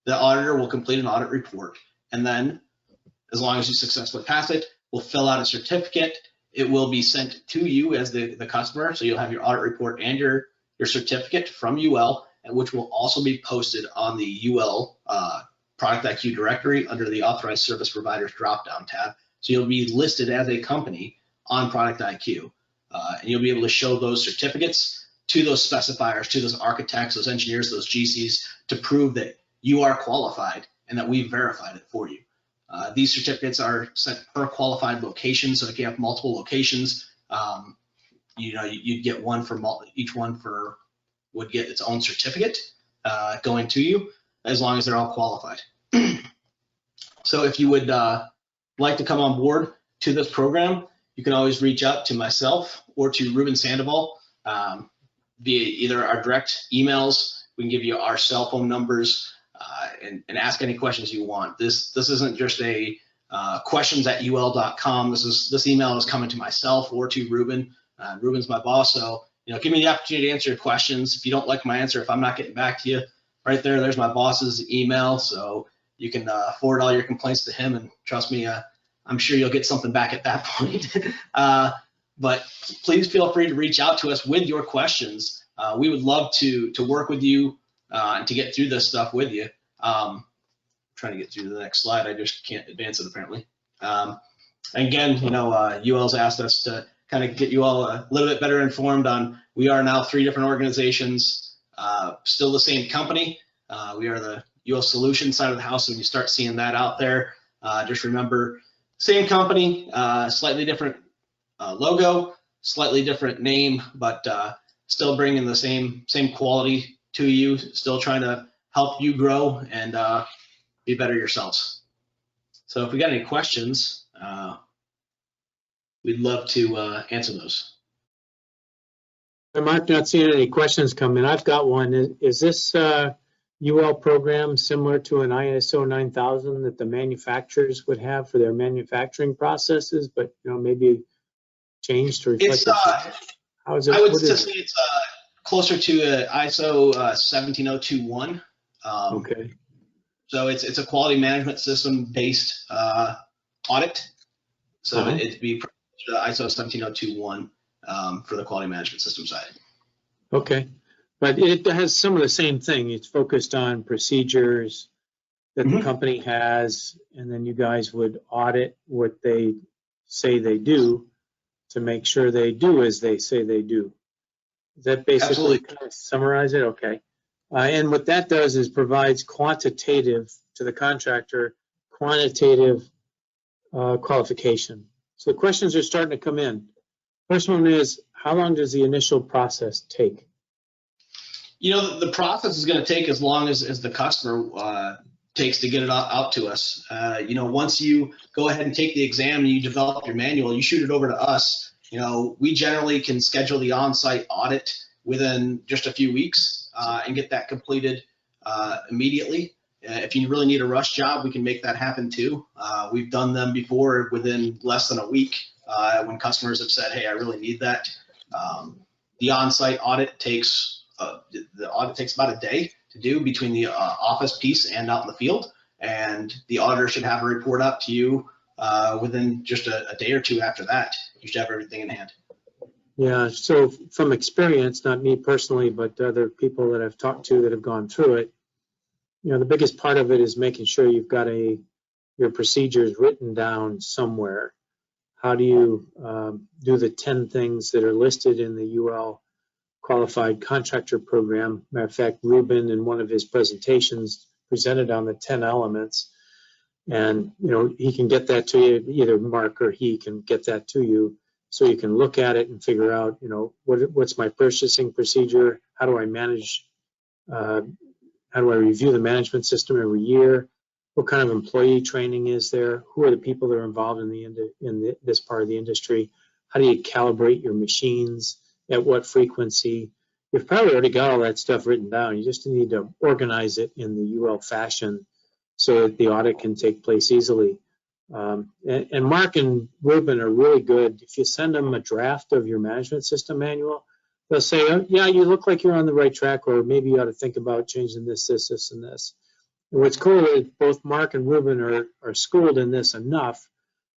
the auditor will complete an audit report. And then, as long as you successfully pass it, we'll fill out a certificate. It will be sent to you as the customer. So you'll have your audit report and your certificate from UL, and which will also be posted on the UL Product IQ directory under the Authorized Service Providers drop-down tab. So you'll be listed as a company on Product IQ. And you'll be able to show those certificates to those specifiers, to those architects, those engineers, those GCs, to prove that you are qualified and that we've verified it for you. These certificates are sent per qualified location. So if you have multiple locations, you'd get one for each one would get its own certificate going to you, as long as they're all qualified. So if you would like to come on board to this program, you can always reach out to myself or to Ruben Sandoval via either our direct emails. We can give you our cell phone numbers and ask any questions you want. This isn't just a questions@ul.com. This email is coming to myself or to Ruben. Ruben's my boss, so give me the opportunity to answer your questions. If you don't like my answer, if I'm not getting back to you, right there's my boss's email, so you can forward all your complaints to him, and trust me, I'm sure you'll get something back at that point. But please feel free to reach out to us with your questions. We would love to work with you and to get through this stuff with you. Trying to get through the next slide. I just can't advance it apparently. Again, UL's asked us to kind of get you all a little bit better informed on, we are now 3 different organizations, still the same company. We are the UL Solution side of the house. When you start seeing that out there, just remember, same company, slightly different logo, slightly different name, but still bringing the same quality to you, still trying to help you grow and be better yourselves. So if we got any questions, we'd love to answer those. Mark, not seeing any questions come in. I've got one. Is this UL program similar to an ISO 9000 that the manufacturers would have for their manufacturing processes, but maybe changed to reflect how is it? I would say it's closer to ISO 17021. Okay. So it's a quality management system based audit. So it'd be ISO 17021 for the quality management system side. Okay. But it has some of the same thing. It's focused on procedures that the company has, and then you guys would audit what they say they do to make sure they do as they say they do. Is that basically kind of summarize it? Okay. And what that does is provides quantitative to the contractor, quantitative qualification. So the questions are starting to come in. First one is, how long does the initial process take? The process is going to take as long as the customer takes to get it out to us. Once you go ahead and take the exam and you develop your manual, you shoot it over to us. We generally can schedule the on-site audit within just a few weeks and get that completed immediately. If you really need a rush job, we can make that happen too. We've done them before within less than a week when customers have said, hey, I really need that. The on-site audit takes about a day to do between the office piece and out in the field, and the auditor should have a report out to you within just a day or two after that. You should have everything in hand. Yeah, so from experience, not me personally, but other people that I've talked to that have gone through it, the biggest part of it is making sure you've got your procedures written down somewhere. How do you do the 10 things that are listed in the UL Qualified Contractor Program? Matter of fact, Ruben in one of his presentations presented on the 10 elements, and he can get that to you, either Mark or he can get that to you, so you can look at it and figure out, what's my purchasing procedure? How do I manage? How do I review the management system every year? What kind of employee training is there? Who are the people that are involved in this part of the industry? How do you calibrate your machines? At what frequency? You've probably already got all that stuff written down. You just need to organize it in the UL fashion so that the audit can take place easily. And Mark and Ruben are really good. If you send them a draft of your management system manual, they'll say, oh, yeah, you look like you're on the right track, or maybe you ought to think about changing this, and this. And what's cool is both Mark and Ruben are schooled in this enough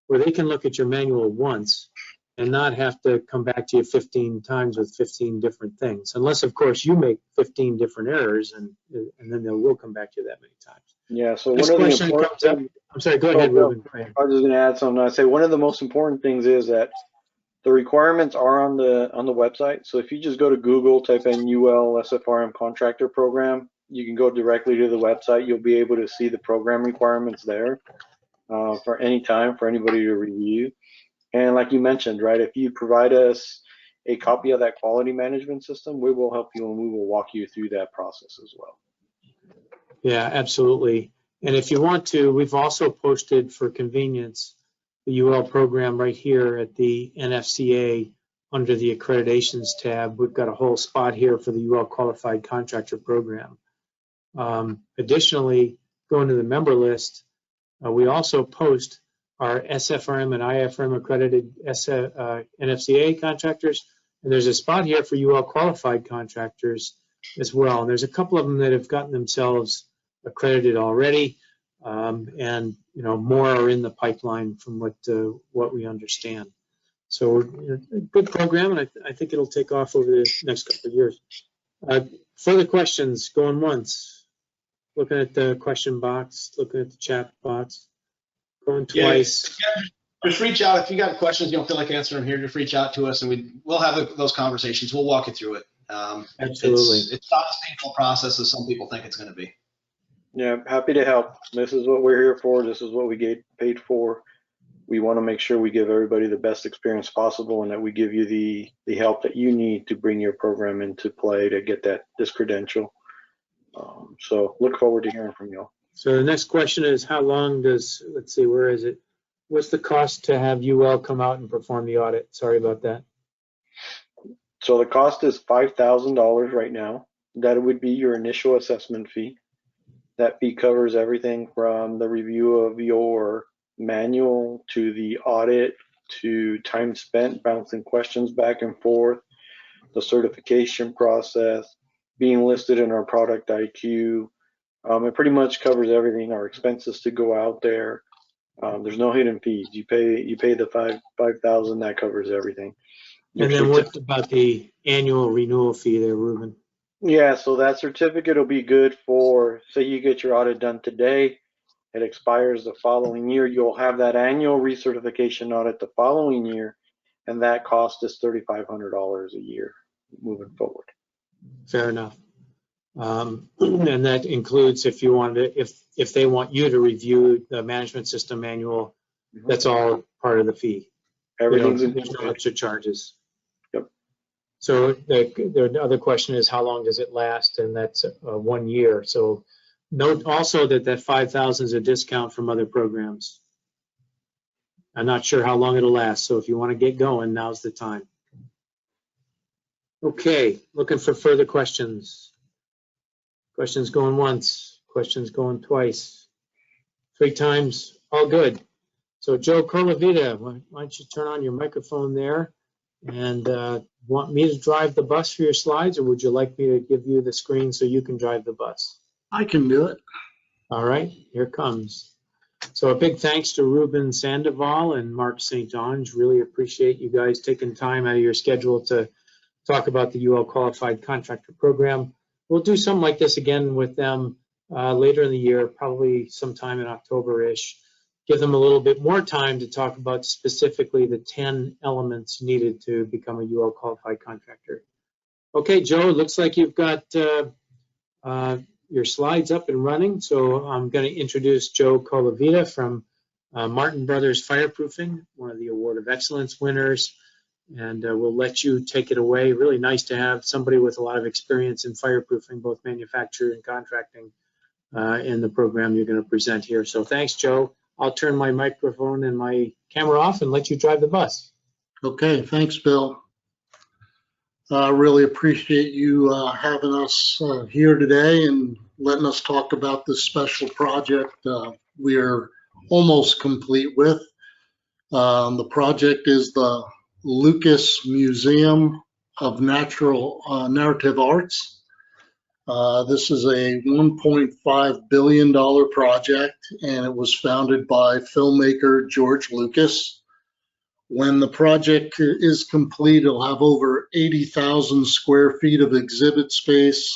where they can look at your manual once and not have to come back to you 15 times with 15 different things, unless, of course, you make 15 different errors, and then they will come back to you that many times. Yeah, so Next one of the question important comes up. I'm sorry, go ahead, Ruben. Go ahead. I was just going to add something. I'd say one of the most important things is that the requirements are on the website. So if you just go to Google, type in UL SFRM Contractor Program, you can go directly to the website. You'll be able to see the program requirements there for any time for anybody to review. And like you mentioned, right, if you provide us a copy of that quality management system, we will help you and we will walk you through that process as well. Yeah, absolutely. And if you want to, we've also posted for convenience the UL program right here at the NFCA under the accreditations tab. We've got a whole spot here for the UL Qualified Contractor Program. Additionally, going to the member list, we also post are SFRM and IFRM accredited NFCA contractors. And there's a spot here for UL qualified contractors as well. And there's a couple of them that have gotten themselves accredited already. And more are in the pipeline from what we understand. So we're a good program, and I think it'll take off over the next couple of years. Further questions? Going once. Looking at the question box. Looking at the chat box. Going twice. Yeah, just reach out if you got questions. You don't feel like answering them here. Just reach out to us, and we'll have those conversations. We'll walk you through it. Absolutely. It's not as painful a process as some people think it's going to be. Yeah, happy to help. This is what we're here for. This is what we get paid for. We want to make sure we give everybody the best experience possible, and that we give you the help that you need to bring your program into play to get this credential. So look forward to hearing from you all. So the next question is, how long does, let's see, where is it? What's the cost to have UL come out and perform the audit? Sorry about that. So the cost is $5,000 right now. That would be your initial assessment fee. That fee covers everything from the review of your manual to the audit to time spent bouncing questions back and forth, the certification process, being listed in our product IQ. It pretty much covers everything. Our expenses to go out there. There's no hidden fees. You pay the $5,000. That covers everything. And then what about the annual renewal fee there, Ruben? Yeah, so that certificate will be good for, say you get your audit done today, it expires the following year. You'll have that annual recertification audit the following year, and that cost is $3,500 a year moving forward. Fair enough. And that includes if you wanted to, if they want you to review the management system manual, that's all part of the fee. Everything's there's no extra charges. Yep. So the other question is, how long does it last? And that's 1 year. So note also that 5,000 is a discount from other programs. I'm not sure how long it'll last. So if you want to get going, now's the time. Okay, looking for further questions. Questions going once, questions going twice, 3 times, all good. So Joe Colavita, why don't you turn on your microphone there, and want me to drive the bus for your slides, or would you like me to give you the screen so you can drive the bus? I can do it. All right, here comes. So a big thanks to Ruben Sandoval and Mark St. Ange. Really appreciate you guys taking time out of your schedule to talk about the UL Qualified Contractor Program. We'll do something like this again with them later in the year, probably sometime in October-ish. Give them a little bit more time to talk about specifically the 10 elements needed to become a UL Qualified Contractor. Okay, Joe, it looks like you've got your slides up and running. So I'm going to introduce Joe Colavita from Martin Brothers Fireproofing, one of the Award of Excellence winners. And we'll let you take it away. Really nice to have somebody with a lot of experience in fireproofing, both manufacturer and contracting, in the program you're going to present here. So thanks, Joe. I'll turn my microphone and my camera off and let you drive the bus. Okay, thanks, Bill. I really appreciate you having us here today and letting us talk about this special project we are almost complete with. The project is the Lucas Museum of Narrative Arts. This is a $1.5 billion project, and it was founded by filmmaker George Lucas. When the project is complete, it'll have over 80,000 square feet of exhibit space,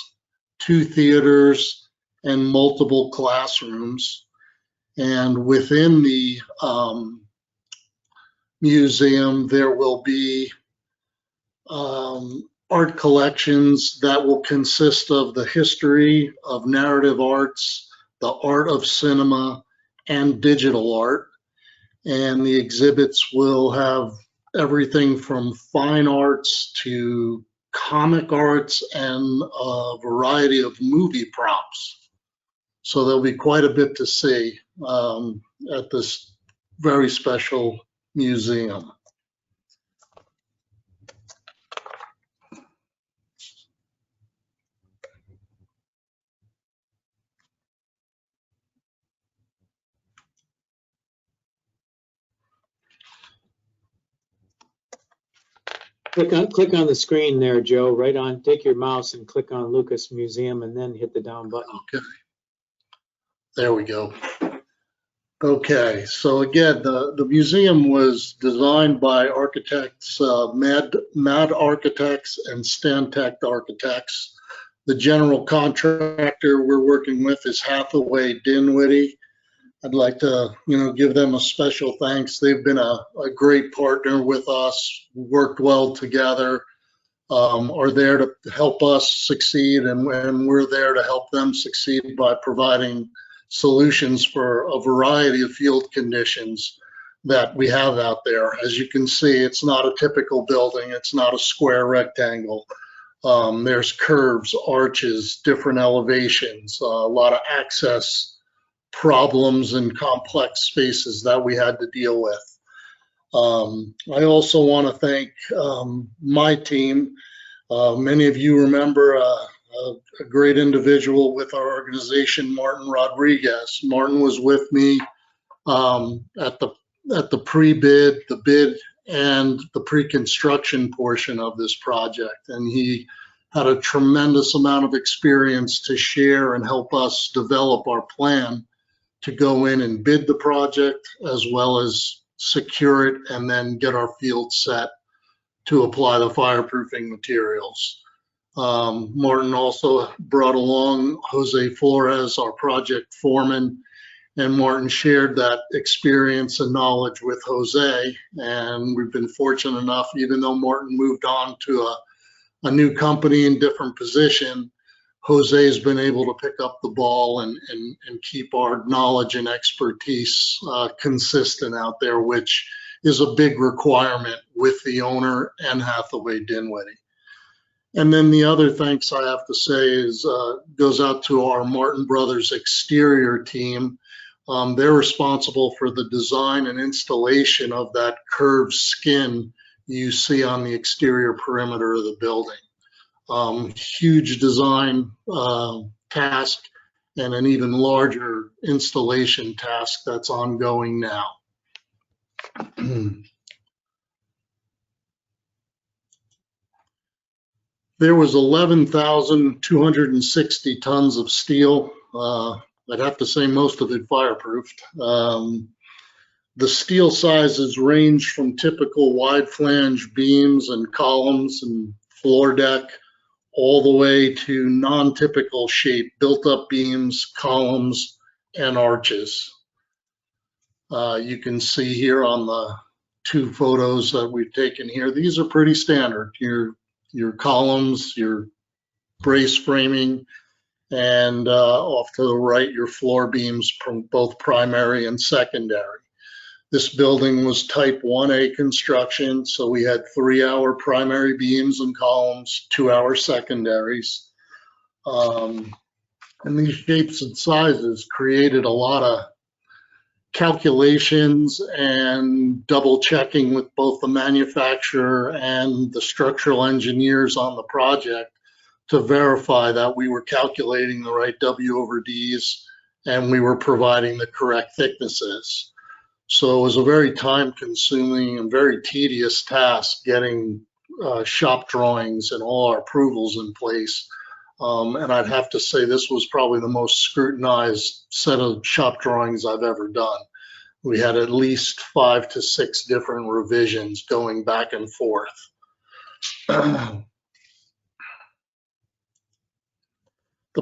2 theaters, and multiple classrooms. And within the museum, there will be art collections that will consist of the history of narrative arts, the art of cinema, and digital art. And the exhibits will have everything from fine arts to comic arts and a variety of movie props. So there'll be quite a bit to see at this very special museum. Click on the screen there, Joe, right on, take your mouse and click on Lucas Museum and then hit the down button. Okay. There we go. Okay, so again, the museum was designed by architects, Mad Architects and Stantec Architects. The general contractor we're working with is Hathaway Dinwiddie. I'd like to, give them a special thanks. They've been a great partner with us, worked well together, are there to help us succeed, and we're there to help them succeed by providing solutions for a variety of field conditions that we have out there. As you can see, it's not a typical building. It's not a square rectangle. There's curves, arches, different elevations, a lot of access problems and complex spaces that we had to deal with. I also want to thank my team. Many of you remember a great individual with our organization, Martin Rodriguez. Martin was with me at the pre-bid, the bid, and the pre-construction portion of this project. And he had a tremendous amount of experience to share and help us develop our plan to go in and bid the project, as well as secure it and then get our field set to apply the fireproofing materials. Martin also brought along Jose Flores, our project foreman, and Martin shared that experience and knowledge with Jose. And we've been fortunate enough, even though Martin moved on to a new company in different position, Jose has been able to pick up the ball and keep our knowledge and expertise consistent out there, which is a big requirement with the owner and Hathaway Dinwiddie. And then the other thanks I have to say is goes out to our Martin Brothers exterior team. They're responsible for the design and installation of that curved skin you see on the exterior perimeter of the building. Huge design task and an even larger installation task that's ongoing now. There was 11,260 tons of steel. I'd have to say most of it fireproofed. The steel sizes range from typical wide flange beams and columns and floor deck all the way to non-typical shape built-up beams, columns, and arches. You can see here on the two photos that we've taken here, these are pretty standard. Your columns, your brace framing, and off to the right, your floor beams from both primary and secondary. This building was type 1A construction, so we had 3-hour primary beams and columns, 2-hour secondaries. And these shapes and sizes created a lot of calculations and double checking with both the manufacturer and the structural engineers on the project to verify that we were calculating the right W/Ds and we were providing the correct thicknesses. So it was a very time-consuming and very tedious task getting shop drawings and all our approvals in place. And I'd have to say this was probably the most scrutinized set of shop drawings I've ever done. We had at least 5 to 6 different revisions going back and forth. The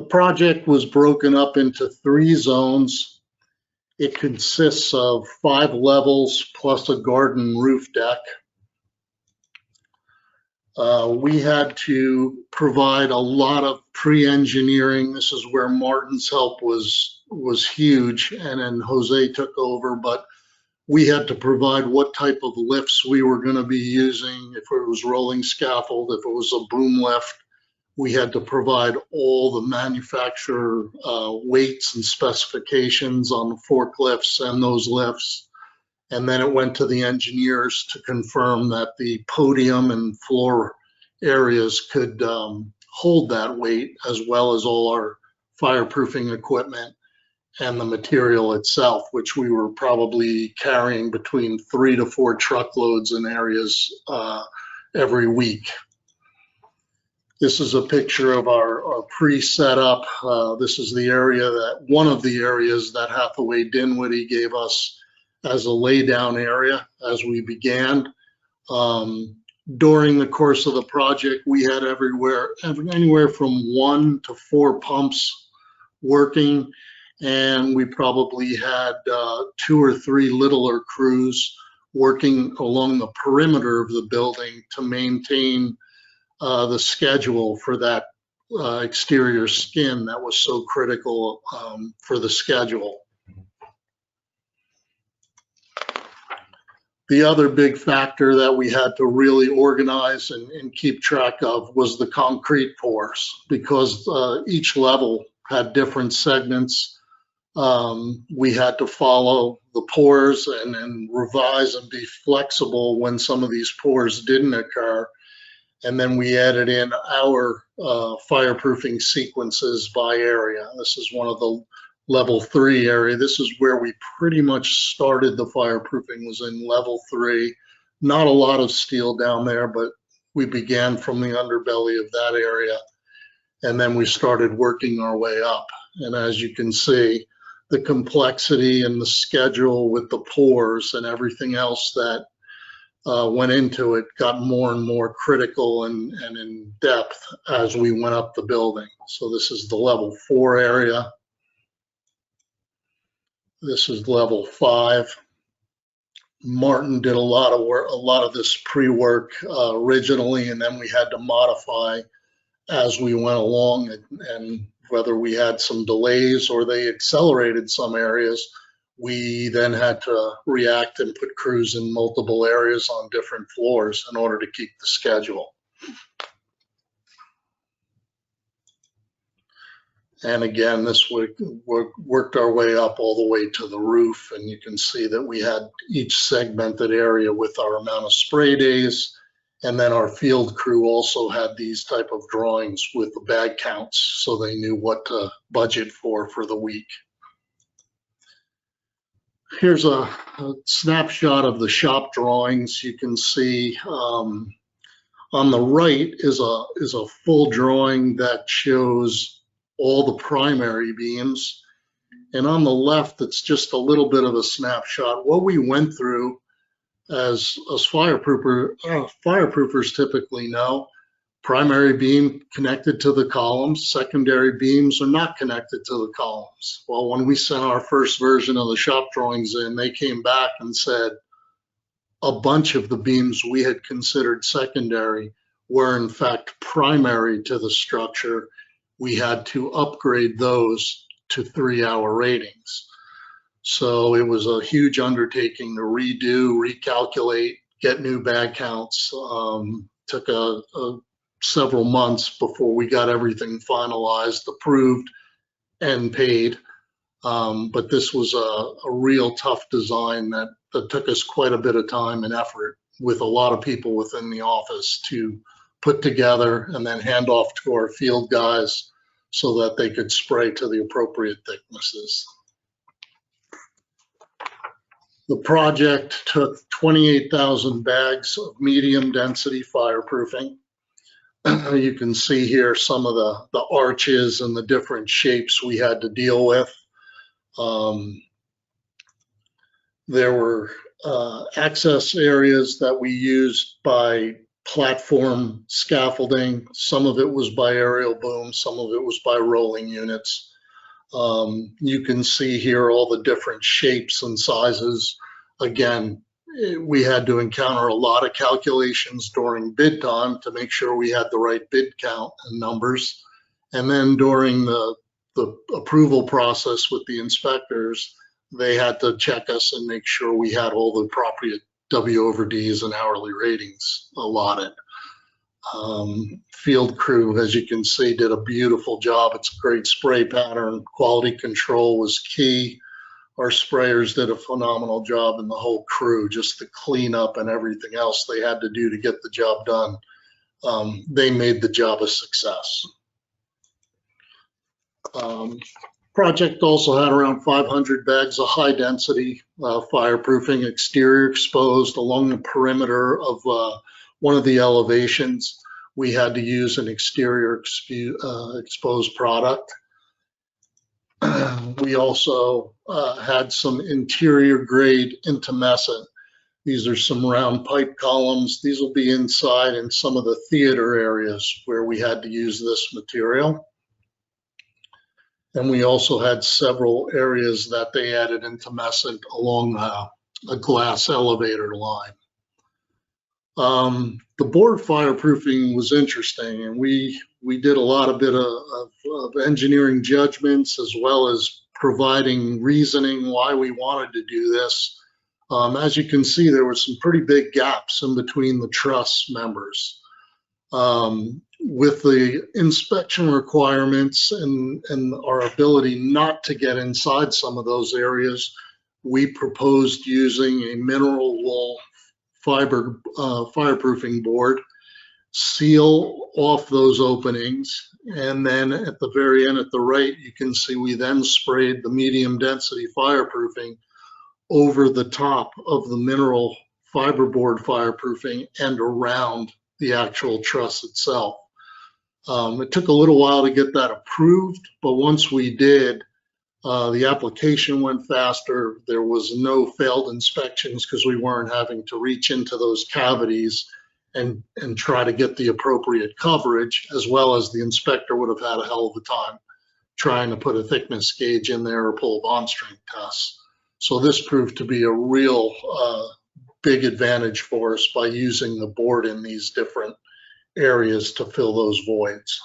project was broken up into 3 zones. It consists of 5 levels plus a garden roof deck. We had to provide a lot of pre-engineering. This is where Martin's help was huge, and then Jose took over, but we had to provide what type of lifts we were going to be using, if it was rolling scaffold, if it was a boom lift. We had to provide all the manufacturer weights and specifications on the forklifts and those lifts. And then it went to the engineers to confirm that the podium and floor areas could hold that weight, as well as all our fireproofing equipment and the material itself, which we were probably carrying between 3 to 4 truckloads in areas every week. This is a picture of our pre-setup. This is the area one of the areas that Hathaway Dinwiddie gave us as a laydown area as we began. During the course of the project, we had anywhere from 1 to 4 pumps working, and we probably had 2 or 3 littler crews working along the perimeter of the building to maintain the schedule for that exterior skin that was so critical for the schedule. The other big factor that we had to really organize and keep track of was the concrete pours, because each level had different segments. We had to follow the pours and revise and be flexible when some of these pours didn't occur. And then we added in our fireproofing sequences by area. This is one of the level 3 area. This is where we pretty much started the fireproofing, was in level 3. Not a lot of steel down there, but we began from the underbelly of that area. And then we started working our way up. And as you can see, the complexity and the schedule with the pours and everything else that went into it got more and more critical and in depth as we went up the building. So this is the level 4 area. This is level 5. Martin did a lot of work, a lot of this pre-work originally, and then we had to modify as we went along, and whether we had some delays or they accelerated some areas, we then had to react and put crews in multiple areas on different floors in order to keep the schedule. And again, this worked our way up all the way to the roof, and you can see that we had each segmented area with our amount of spray days, and then our field crew also had these type of drawings with the bag counts, so they knew what to budget for the week. Here's a snapshot of the shop drawings. You can see on the right is a full drawing that shows all the primary beams, and on the left it's just a little bit of a snapshot. What we went through as fireproofers typically know, primary beam connected to the columns, secondary beams are not connected to the columns. Well, when we sent our first version of the shop drawings in, they came back and said a bunch of the beams we had considered secondary were in fact primary to the structure. We had to upgrade those to 3-hour ratings. So it was a huge undertaking to redo, recalculate, get new bag counts. Took several months before we got everything finalized, approved, and paid. But this was a real tough design that took us quite a bit of time and effort with a lot of people within the office to put together and then hand off to our field guys so that they could spray to the appropriate thicknesses. The project took 28,000 bags of medium density fireproofing. You can see here some of the arches and the different shapes we had to deal with. There were access areas that we used by platform scaffolding. Some of it was by aerial boom, some of it was by rolling units. You can see here all the different shapes and sizes. Again, we had to encounter a lot of calculations during bid time to make sure we had the right bid count and numbers. And then during the approval process with the inspectors, they had to check us and make sure we had all the appropriate W/Ds and hourly ratings allotted. Field crew, as you can see, did a beautiful job. It's a great spray pattern. Quality control was key. Our sprayers did a phenomenal job, and the whole crew, just the cleanup and everything else they had to do to get the job done. They made the job a success. Project also had around 500 bags of high density fireproofing, exterior exposed along the perimeter of one of the elevations, we had to use an exterior exposed product. We also had some interior grade intumescent. These are some round pipe columns. These will be inside in some of the theater areas where we had to use this material. And we also had several areas that they added intumescent along a glass elevator line. The board fireproofing was interesting, and we did a lot of engineering judgments as well as providing reasoning why we wanted to do this. As you can see, there were some pretty big gaps in between the truss members. With the inspection requirements and our ability not to get inside some of those areas, we proposed using a mineral wool fiber fireproofing board, seal off those openings, and then at the very end at the right, you can see we then sprayed the medium density fireproofing over the top of the mineral fiberboard fireproofing and around the actual truss itself. It took a little while to get that approved, but once we did, the application went faster. There was no failed inspections because we weren't having to reach into those cavities and try to get the appropriate coverage, as well as the inspector would have had a hell of a time trying to put a thickness gauge in there or pull a bond strength test. So this proved to be a real big advantage for us by using the board in these different areas to fill those voids.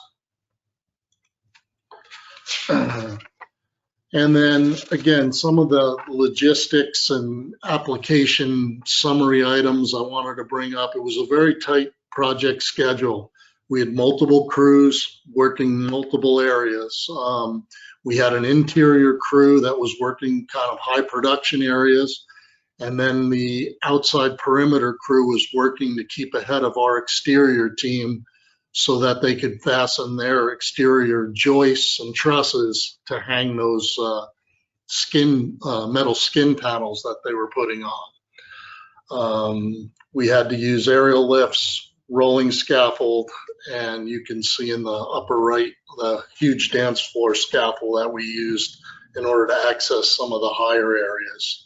And then again, some of the logistics and application summary items I wanted to bring up. It was a very tight project schedule. We had multiple crews working multiple areas. We had an interior crew that was working kind of high production areas. And then the outside perimeter crew was working to keep ahead of our exterior team so that they could fasten their exterior joists and trusses to hang those metal skin panels that they were putting on. We had to use aerial lifts, rolling scaffold, and you can see in the upper right the huge dance floor scaffold that we used in order to access some of the higher areas.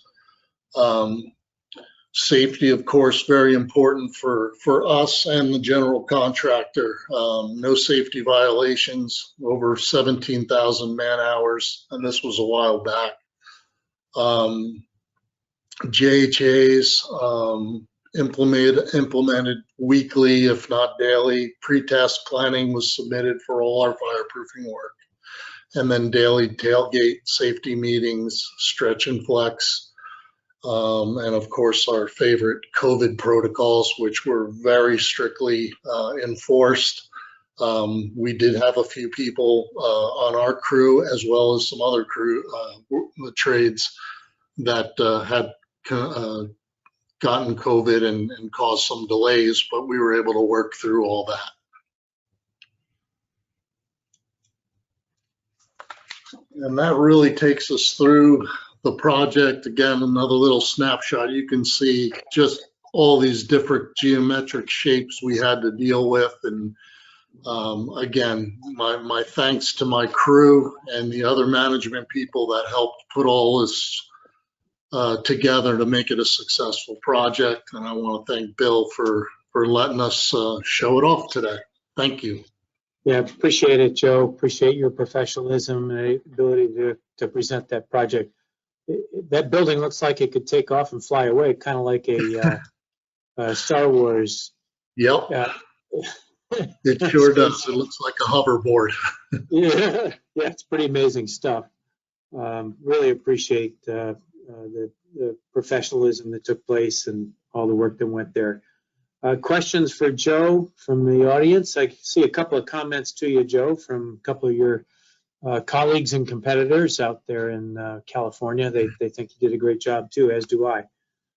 Safety, of course, very important for us and the general contractor. No safety violations, over 17,000 man hours, and this was a while back. JHAs implemented weekly, if not daily. Pre-test planning was submitted for all our fireproofing work. And then daily tailgate safety meetings, stretch and flex. And of course, our favorite COVID protocols, which were very strictly enforced. We did have a few people on our crew, as well as some other crew trades that had gotten COVID and caused some delays, but we were able to work through all that. And that really takes us through the project. Again, another little snapshot. You can see just all these different geometric shapes we had to deal with. And again, my thanks to my crew and the other management people that helped put all this together to make it a successful project. And I want to thank Bill for letting us show it off today. Thank you. Yeah, appreciate it, Joe. Appreciate your professionalism and ability to present that project. That building looks like it could take off and fly away, kind of like a Star Wars. Yep. It sure does. It looks like a hoverboard. Yeah, it's pretty amazing stuff. Really appreciate the professionalism that took place and all the work that went there. Questions for Joe from the audience? I see a couple of comments to you, Joe, from a couple of your colleagues and competitors out there in California. They think you did a great job too, as do I.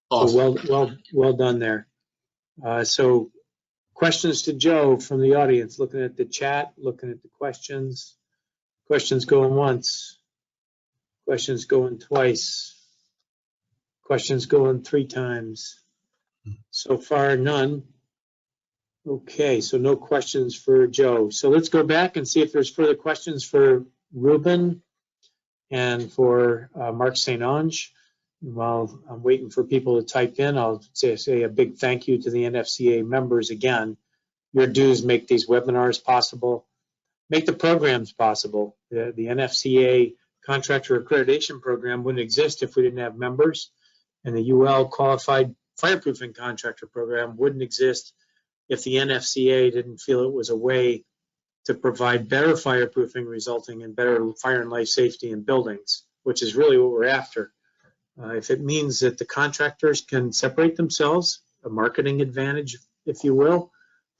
Awesome. So well done there. So questions to Joe from the audience, looking at the chat, looking at the questions. Questions going once. Questions going twice. Questions going 3 times. So far, none. Okay, so no questions for Joe. So let's go back and see if there's further questions for Ruben and for Mark St. Ange. While I'm waiting for people to type in, I'll say a big thank you to the NFCA members again. Your dues make these webinars possible, make the programs possible. The NFCA Contractor Accreditation Program wouldn't exist if we didn't have members, and the UL Qualified Fireproofing Contractor Program wouldn't exist if the NFCA didn't feel it was a way to provide better fireproofing, resulting in better fire and life safety in buildings, which is really what we're after. If it means that the contractors can separate themselves, a marketing advantage, if you will,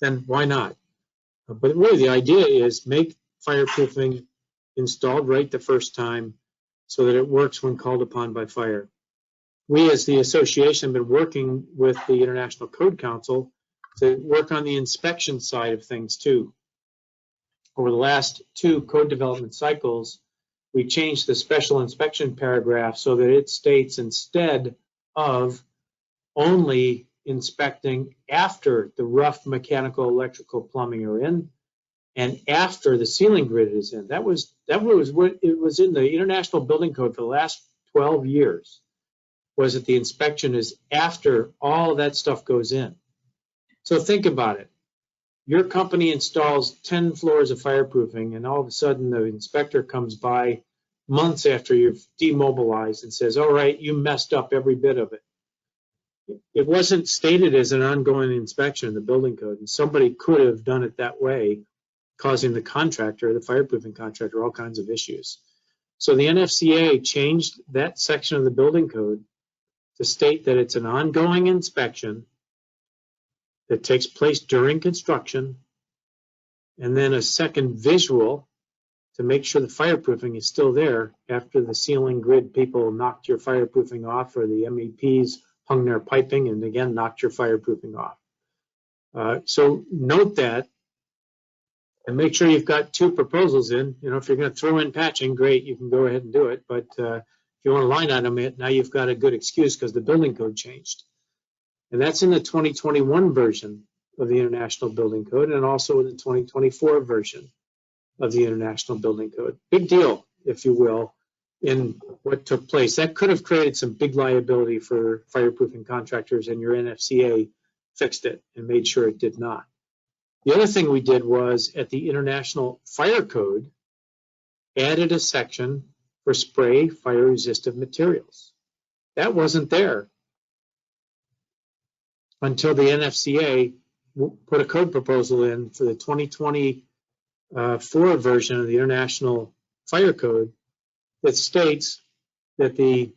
then why not? But really the idea is make fireproofing installed right the first time so that it works when called upon by fire. We as the association have been working with the International Code Council to work on the inspection side of things too. Over the last 2 code development cycles, we changed the special inspection paragraph so that it states instead of only inspecting after the rough mechanical, electrical, plumbing are in and after the ceiling grid is in. That was what it was in the International Building Code for the last 12 years, was that the inspection is after all that stuff goes in. So think about it. Your company installs 10 floors of fireproofing, and all of a sudden the inspector comes by months after you've demobilized and says, all right, you messed up every bit of it. It wasn't stated as an ongoing inspection in the building code, and somebody could have done it that way, causing the contractor, the fireproofing contractor, all kinds of issues. So the NFCA changed that section of the building code to state that it's an ongoing inspection that takes place during construction, and then a second visual to make sure the fireproofing is still there after the ceiling grid people knocked your fireproofing off, or the MEPs hung their piping and again knocked your fireproofing off. So note that and make sure you've got 2 proposals in. You know, if you're going to throw in patching, great, you can go ahead and do it. But if you want to line item it, now you've got a good excuse because the building code changed. And that's in the 2021 version of the International Building Code, and also in the 2024 version of the International Building Code. Big deal, if you will, in what took place. That could have created some big liability for fireproofing contractors, and your NFCA fixed it and made sure it did not. The other thing we did was, at the International Fire Code, added a section for spray fire-resistant materials. That wasn't there until the NFCA put a code proposal in for the 2024 version of the International Fire Code that states that the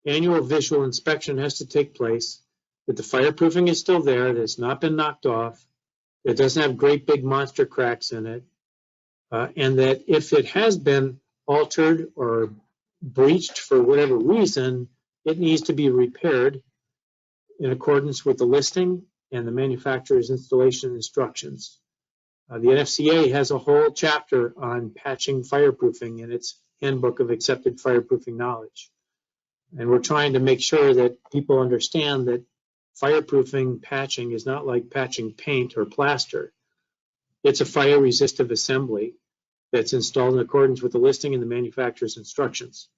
annual visual inspection has to take place, that the fireproofing is still there, that it's not been knocked off, that it doesn't have great big monster cracks in it, and that if it has been altered or breached for whatever reason, it needs to be repaired in accordance with the listing and the manufacturer's installation instructions. The NFCA has a whole chapter on patching fireproofing in its Handbook of Accepted Fireproofing Knowledge. And we're trying to make sure that people understand that fireproofing patching is not like patching paint or plaster. It's a fire-resistive assembly that's installed in accordance with the listing and the manufacturer's instructions.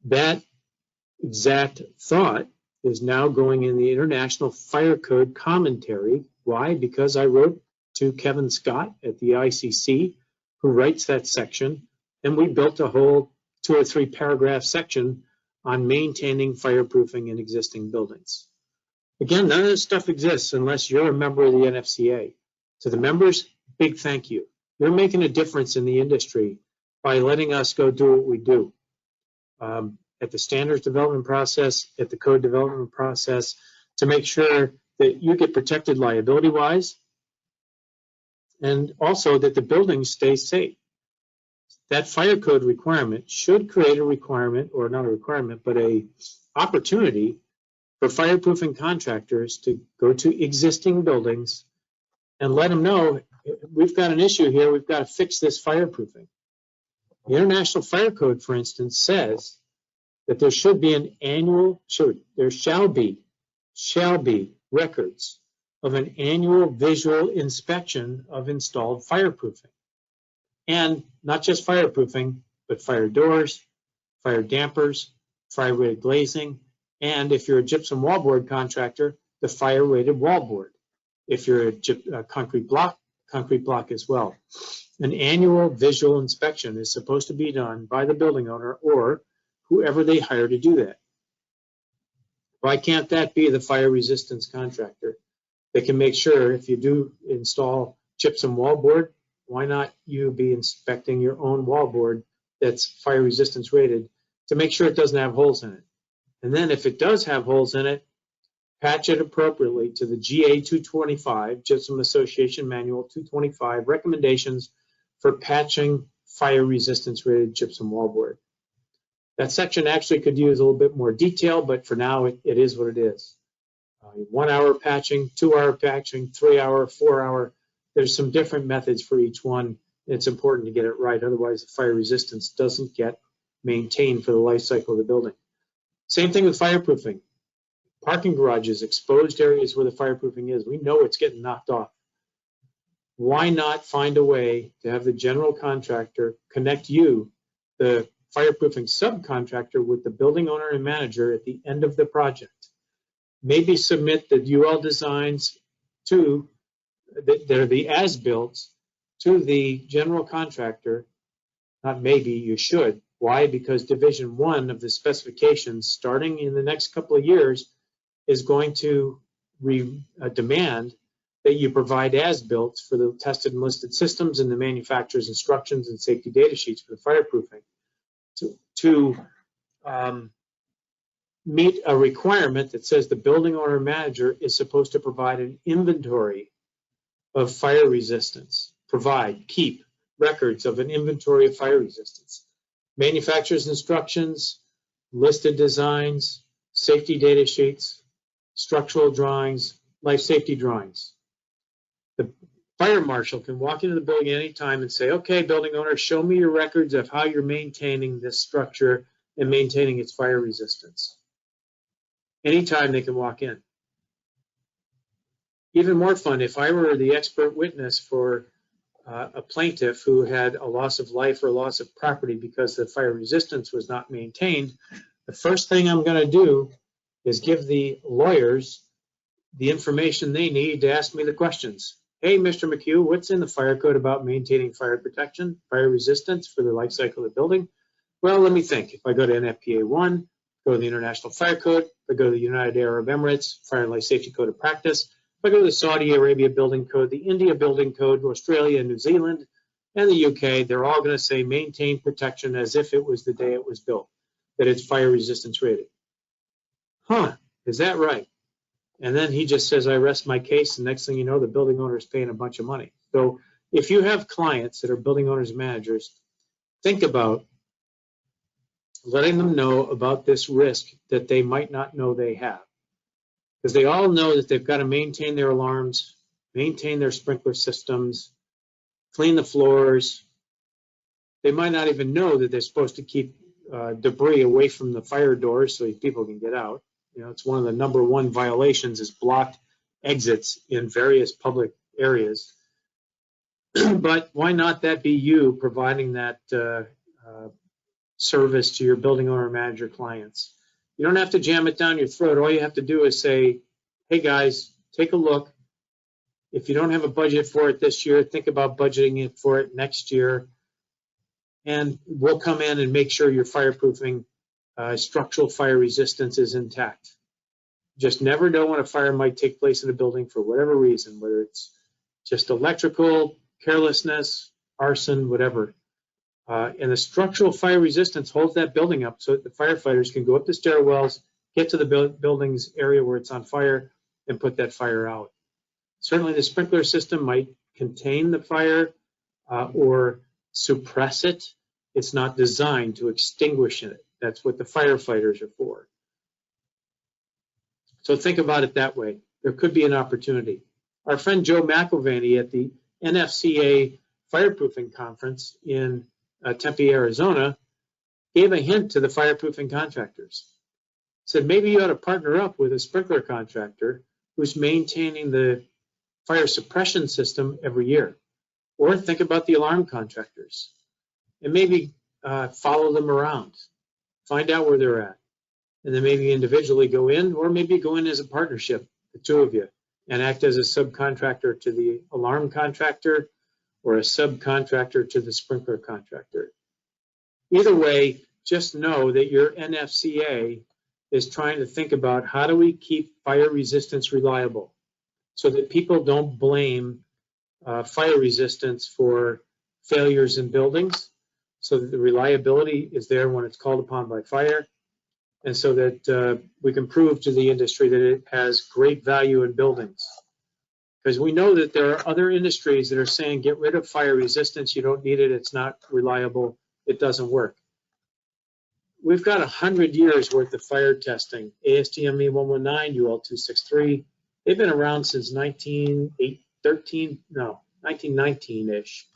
That exact thought is now going in the International Fire Code commentary. Why? Because I wrote to Kevin Scott at the ICC, who writes that section, and we built a whole 2 or 3 paragraph section on maintaining fireproofing in existing buildings. Again, none of this stuff exists unless you're a member of the NFCA. To the members, big thank you. You're making a difference in the industry by letting us go do what we do. At the standards development process, at the code development process, to make sure that you get protected liability-wise, and also that the buildings stay safe. That fire code requirement should create a requirement, or not a requirement, but a opportunity for fireproofing contractors to go to existing buildings and let them know, we've got an issue here, we've got to fix this fireproofing. The International Fire Code, for instance, says that there should be an annual, there shall be records of an annual visual inspection of installed fireproofing. And not just fireproofing, but fire doors, fire dampers, fire-rated glazing, and if you're a gypsum wallboard contractor, the fire-rated wallboard. If you're a concrete block as well. An annual visual inspection is supposed to be done by the building owner or whoever they hire to do that. Why can't that be the fire resistance contractor that can make sure if you do install gypsum wallboard, why not you be inspecting your own wallboard that's fire resistance rated to make sure it doesn't have holes in it. And then if it does have holes in it, patch it appropriately to the GA 225, Gypsum Association Manual 225 recommendations for patching fire resistance rated gypsum wallboard. That section actually could use a little bit more detail, but for now it is what it is. 1 hour patching, 2 hour patching, 3 hour, 4 hour. There's some different methods for each one. It's important to get it right. Otherwise, the fire resistance doesn't get maintained for the life cycle of the building. Same thing with fireproofing. Parking garages, exposed areas where the fireproofing is. We know it's getting knocked off. Why not find a way to have the general contractor connect you, the fireproofing subcontractor, with the building owner and manager at the end of the project? Maybe submit the UL designs to, they're the as-built, to the general contractor. Not maybe, you should. Why? Because Division 1 of the specifications, starting in the next couple of years, is going to demand that you provide as-built for the tested and listed systems and the manufacturer's instructions and safety data sheets for the fireproofing to meet a requirement that says the building owner manager is supposed to provide an inventory of fire resistance, keep records of an inventory of fire resistance, manufacturer's instructions, listed designs, safety data sheets, structural drawings, life safety drawings. The fire marshal can walk into the building at any time and say, okay, building owner, show me your records of how you're maintaining this structure and maintaining its fire resistance. Anytime they can walk in. Even more fun, if I were the expert witness for a plaintiff who had a loss of life or loss of property because the fire resistance was not maintained, the first thing I'm going to do is give the lawyers the information they need to ask me the questions. Hey, Mr. McHugh, what's in the fire code about maintaining fire protection, fire resistance for the life cycle of the building? Well, let me think. If I go to NFCA 1, go to the International Fire Code, if I go to the United Arab Emirates Fire and Life Safety Code of Practice, if I go to the Saudi Arabia Building Code, the India Building Code, Australia, New Zealand, and the UK, they're all going to say maintain protection as if it was the day it was built, that it's fire resistance rated. Huh, is that right? And then he just says, I rest my case, and next thing you know, the building owner is paying a bunch of money. So if you have clients that are building owners and managers, think about letting them know about this risk that they might not know they have. Because they all know that they've got to maintain their alarms, maintain their sprinkler systems, clean the floors. They might not even know that they're supposed to keep debris away from the fire doors so people can get out. You know, it's one of the #1 violations is blocked exits in various public areas. But why not that be you providing that service to your building owner manager clients? You don't have to jam it down your throat. All you have to do is say, hey guys, take a look. If you don't have a budget for it this year, think about budgeting it for it next year. And we'll come in and make sure your fireproofing structural fire resistance is intact. Just never know when a fire might take place in a building for whatever reason, whether it's just electrical, carelessness, arson, whatever. And the structural fire resistance holds that building up so that the firefighters can go up the stairwells, get to the building's area where it's on fire, and put that fire out. Certainly the sprinkler system might contain the fire or suppress it. It's not designed to extinguish it. That's what the firefighters are for. So think about it that way. There could be an opportunity. Our friend Joe McIlvaney at the NFCA Fireproofing Conference in Tempe, Arizona, gave a hint to the fireproofing contractors. Said maybe you ought to partner up with a sprinkler contractor who's maintaining the fire suppression system every year. Or think about the alarm contractors and maybe follow them around, find out where they're at, and then maybe individually go in, or maybe go in as a partnership, the two of you, and act as a subcontractor to the alarm contractor or a subcontractor to the sprinkler contractor. Either way, just know that your NFCA is trying to think about how do we keep fire resistance reliable so that people don't blame fire resistance for failures in buildings, so that the reliability is there when it's called upon by fire, and so that we can prove to the industry that it has great value in buildings. Because we know that there are other industries that are saying, get rid of fire resistance, you don't need it, it's not reliable, it doesn't work. We've got 100 years worth of fire testing, ASTM 119, UL 263. They've been around since 1919-ish.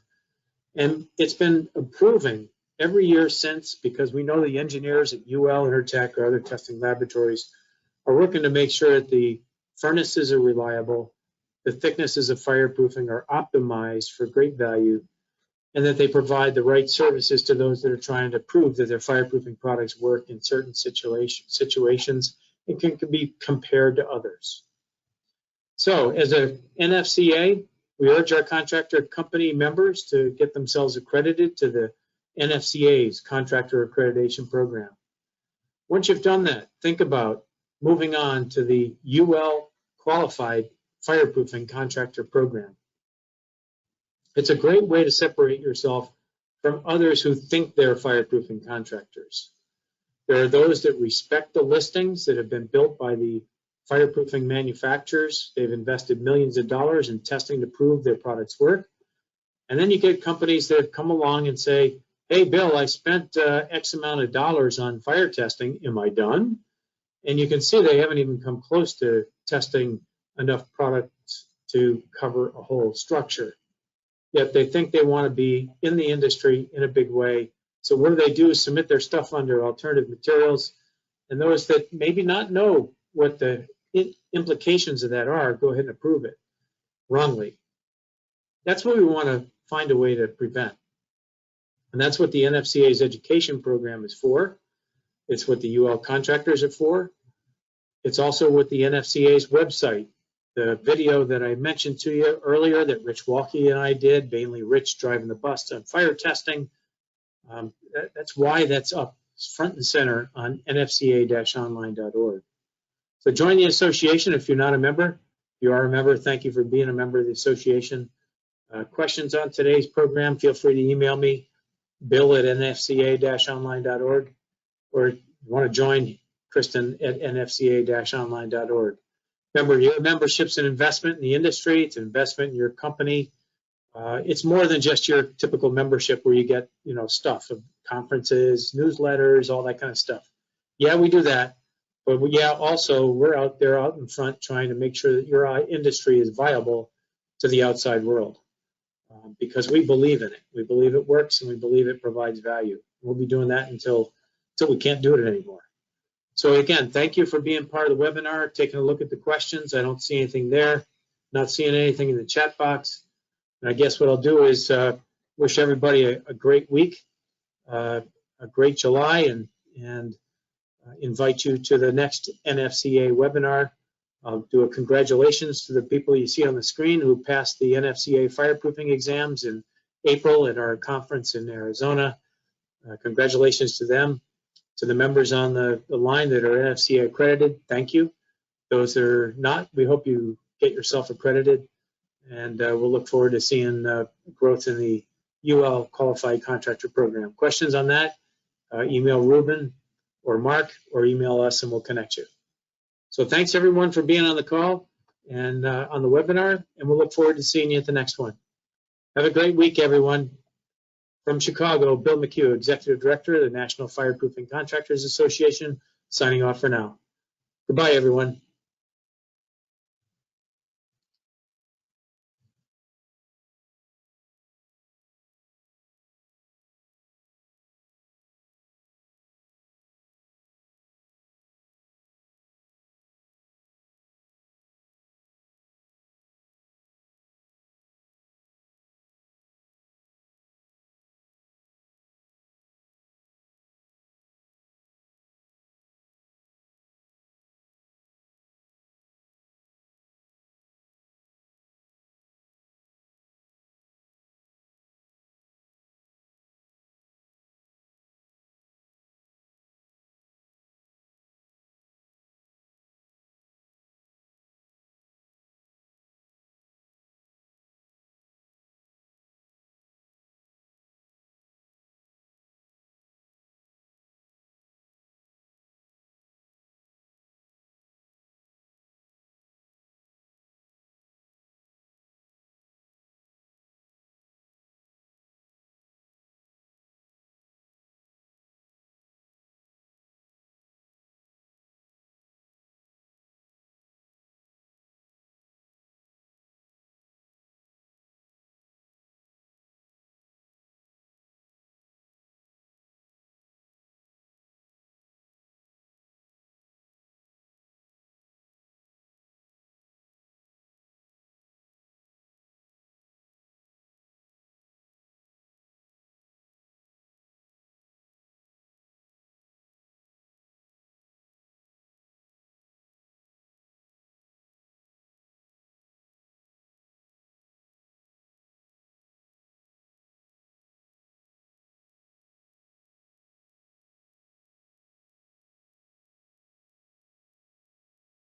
And it's been improving every year since, because we know the engineers at UL, Intertech, or other testing laboratories are working to make sure that the furnaces are reliable, the thicknesses of fireproofing are optimized for great value, and that they provide the right services to those that are trying to prove that their fireproofing products work in certain situations and can be compared to others. So as a NFCA, we urge our contractor company members to get themselves accredited to the NFCA's Contractor Accreditation Program. Once you've done that, think about moving on to the UL Qualified Fireproofing Contractor Program. It's a great way to separate yourself from others who think they're fireproofing contractors. There are those that respect the listings that have been built by the fireproofing manufacturers. They've invested millions of dollars in testing to prove their products work. And then you get companies that come along and say, hey, Bill, I spent X amount of dollars on fire testing. Am I done? And you can see they haven't even come close to testing enough products to cover a whole structure. Yet they think they want to be in the industry in a big way. So what do is submit their stuff under alternative materials. And those that maybe not know what the implications of that are, go ahead and approve it wrongly. That's what we want to find a way to prevent. And that's what the NFCA's education program is for. It's what the UL contractors are for. It's also what the NFCA's website, the video that I mentioned to you earlier that Rich Walke and I did, mainly Rich driving the bus on fire testing. That's why that's up front and center on nfca-online.org. So join the association if you're not a member. If you are a member, thank you for being a member of the association. Questions on today's program, feel free to email me, bill@nfca-online.org, or if you want to join, Kristen at nfca-online.org. Remember, your membership's an investment in the industry. It's an investment in your company. It's more than just your typical membership where you get, stuff of conferences, newsletters, all that kind of stuff. Yeah, we do that. But also we're out there out in front trying to make sure that your industry is viable to the outside world because we believe in it. We believe it works and we believe it provides value. We'll be doing that until we can't do it anymore. So again, thank you for being part of the webinar, taking a look at the questions. I don't see anything there, not seeing anything in the chat box. And I guess what I'll do is wish everybody a great week, a great July, and invite you to the next NFCA webinar. I'll do a congratulations to the people you see on the screen who passed the NFCA fireproofing exams in April at our conference in Arizona. Congratulations to them. To the members on the line that are NFCA accredited, thank you. Those that are not, we hope you get yourself accredited, and we'll look forward to seeing growth in the UL Qualified Contractor Program. Questions on that, email Ruben or Mark, or email us and we'll connect you. So thanks everyone for being on the call and on the webinar, and we'll look forward to seeing you at the next one. Have a great week, everyone. From Chicago, Bill McHugh, Executive Director of the National Fireproofing Contractors Association, signing off for now. Goodbye, everyone.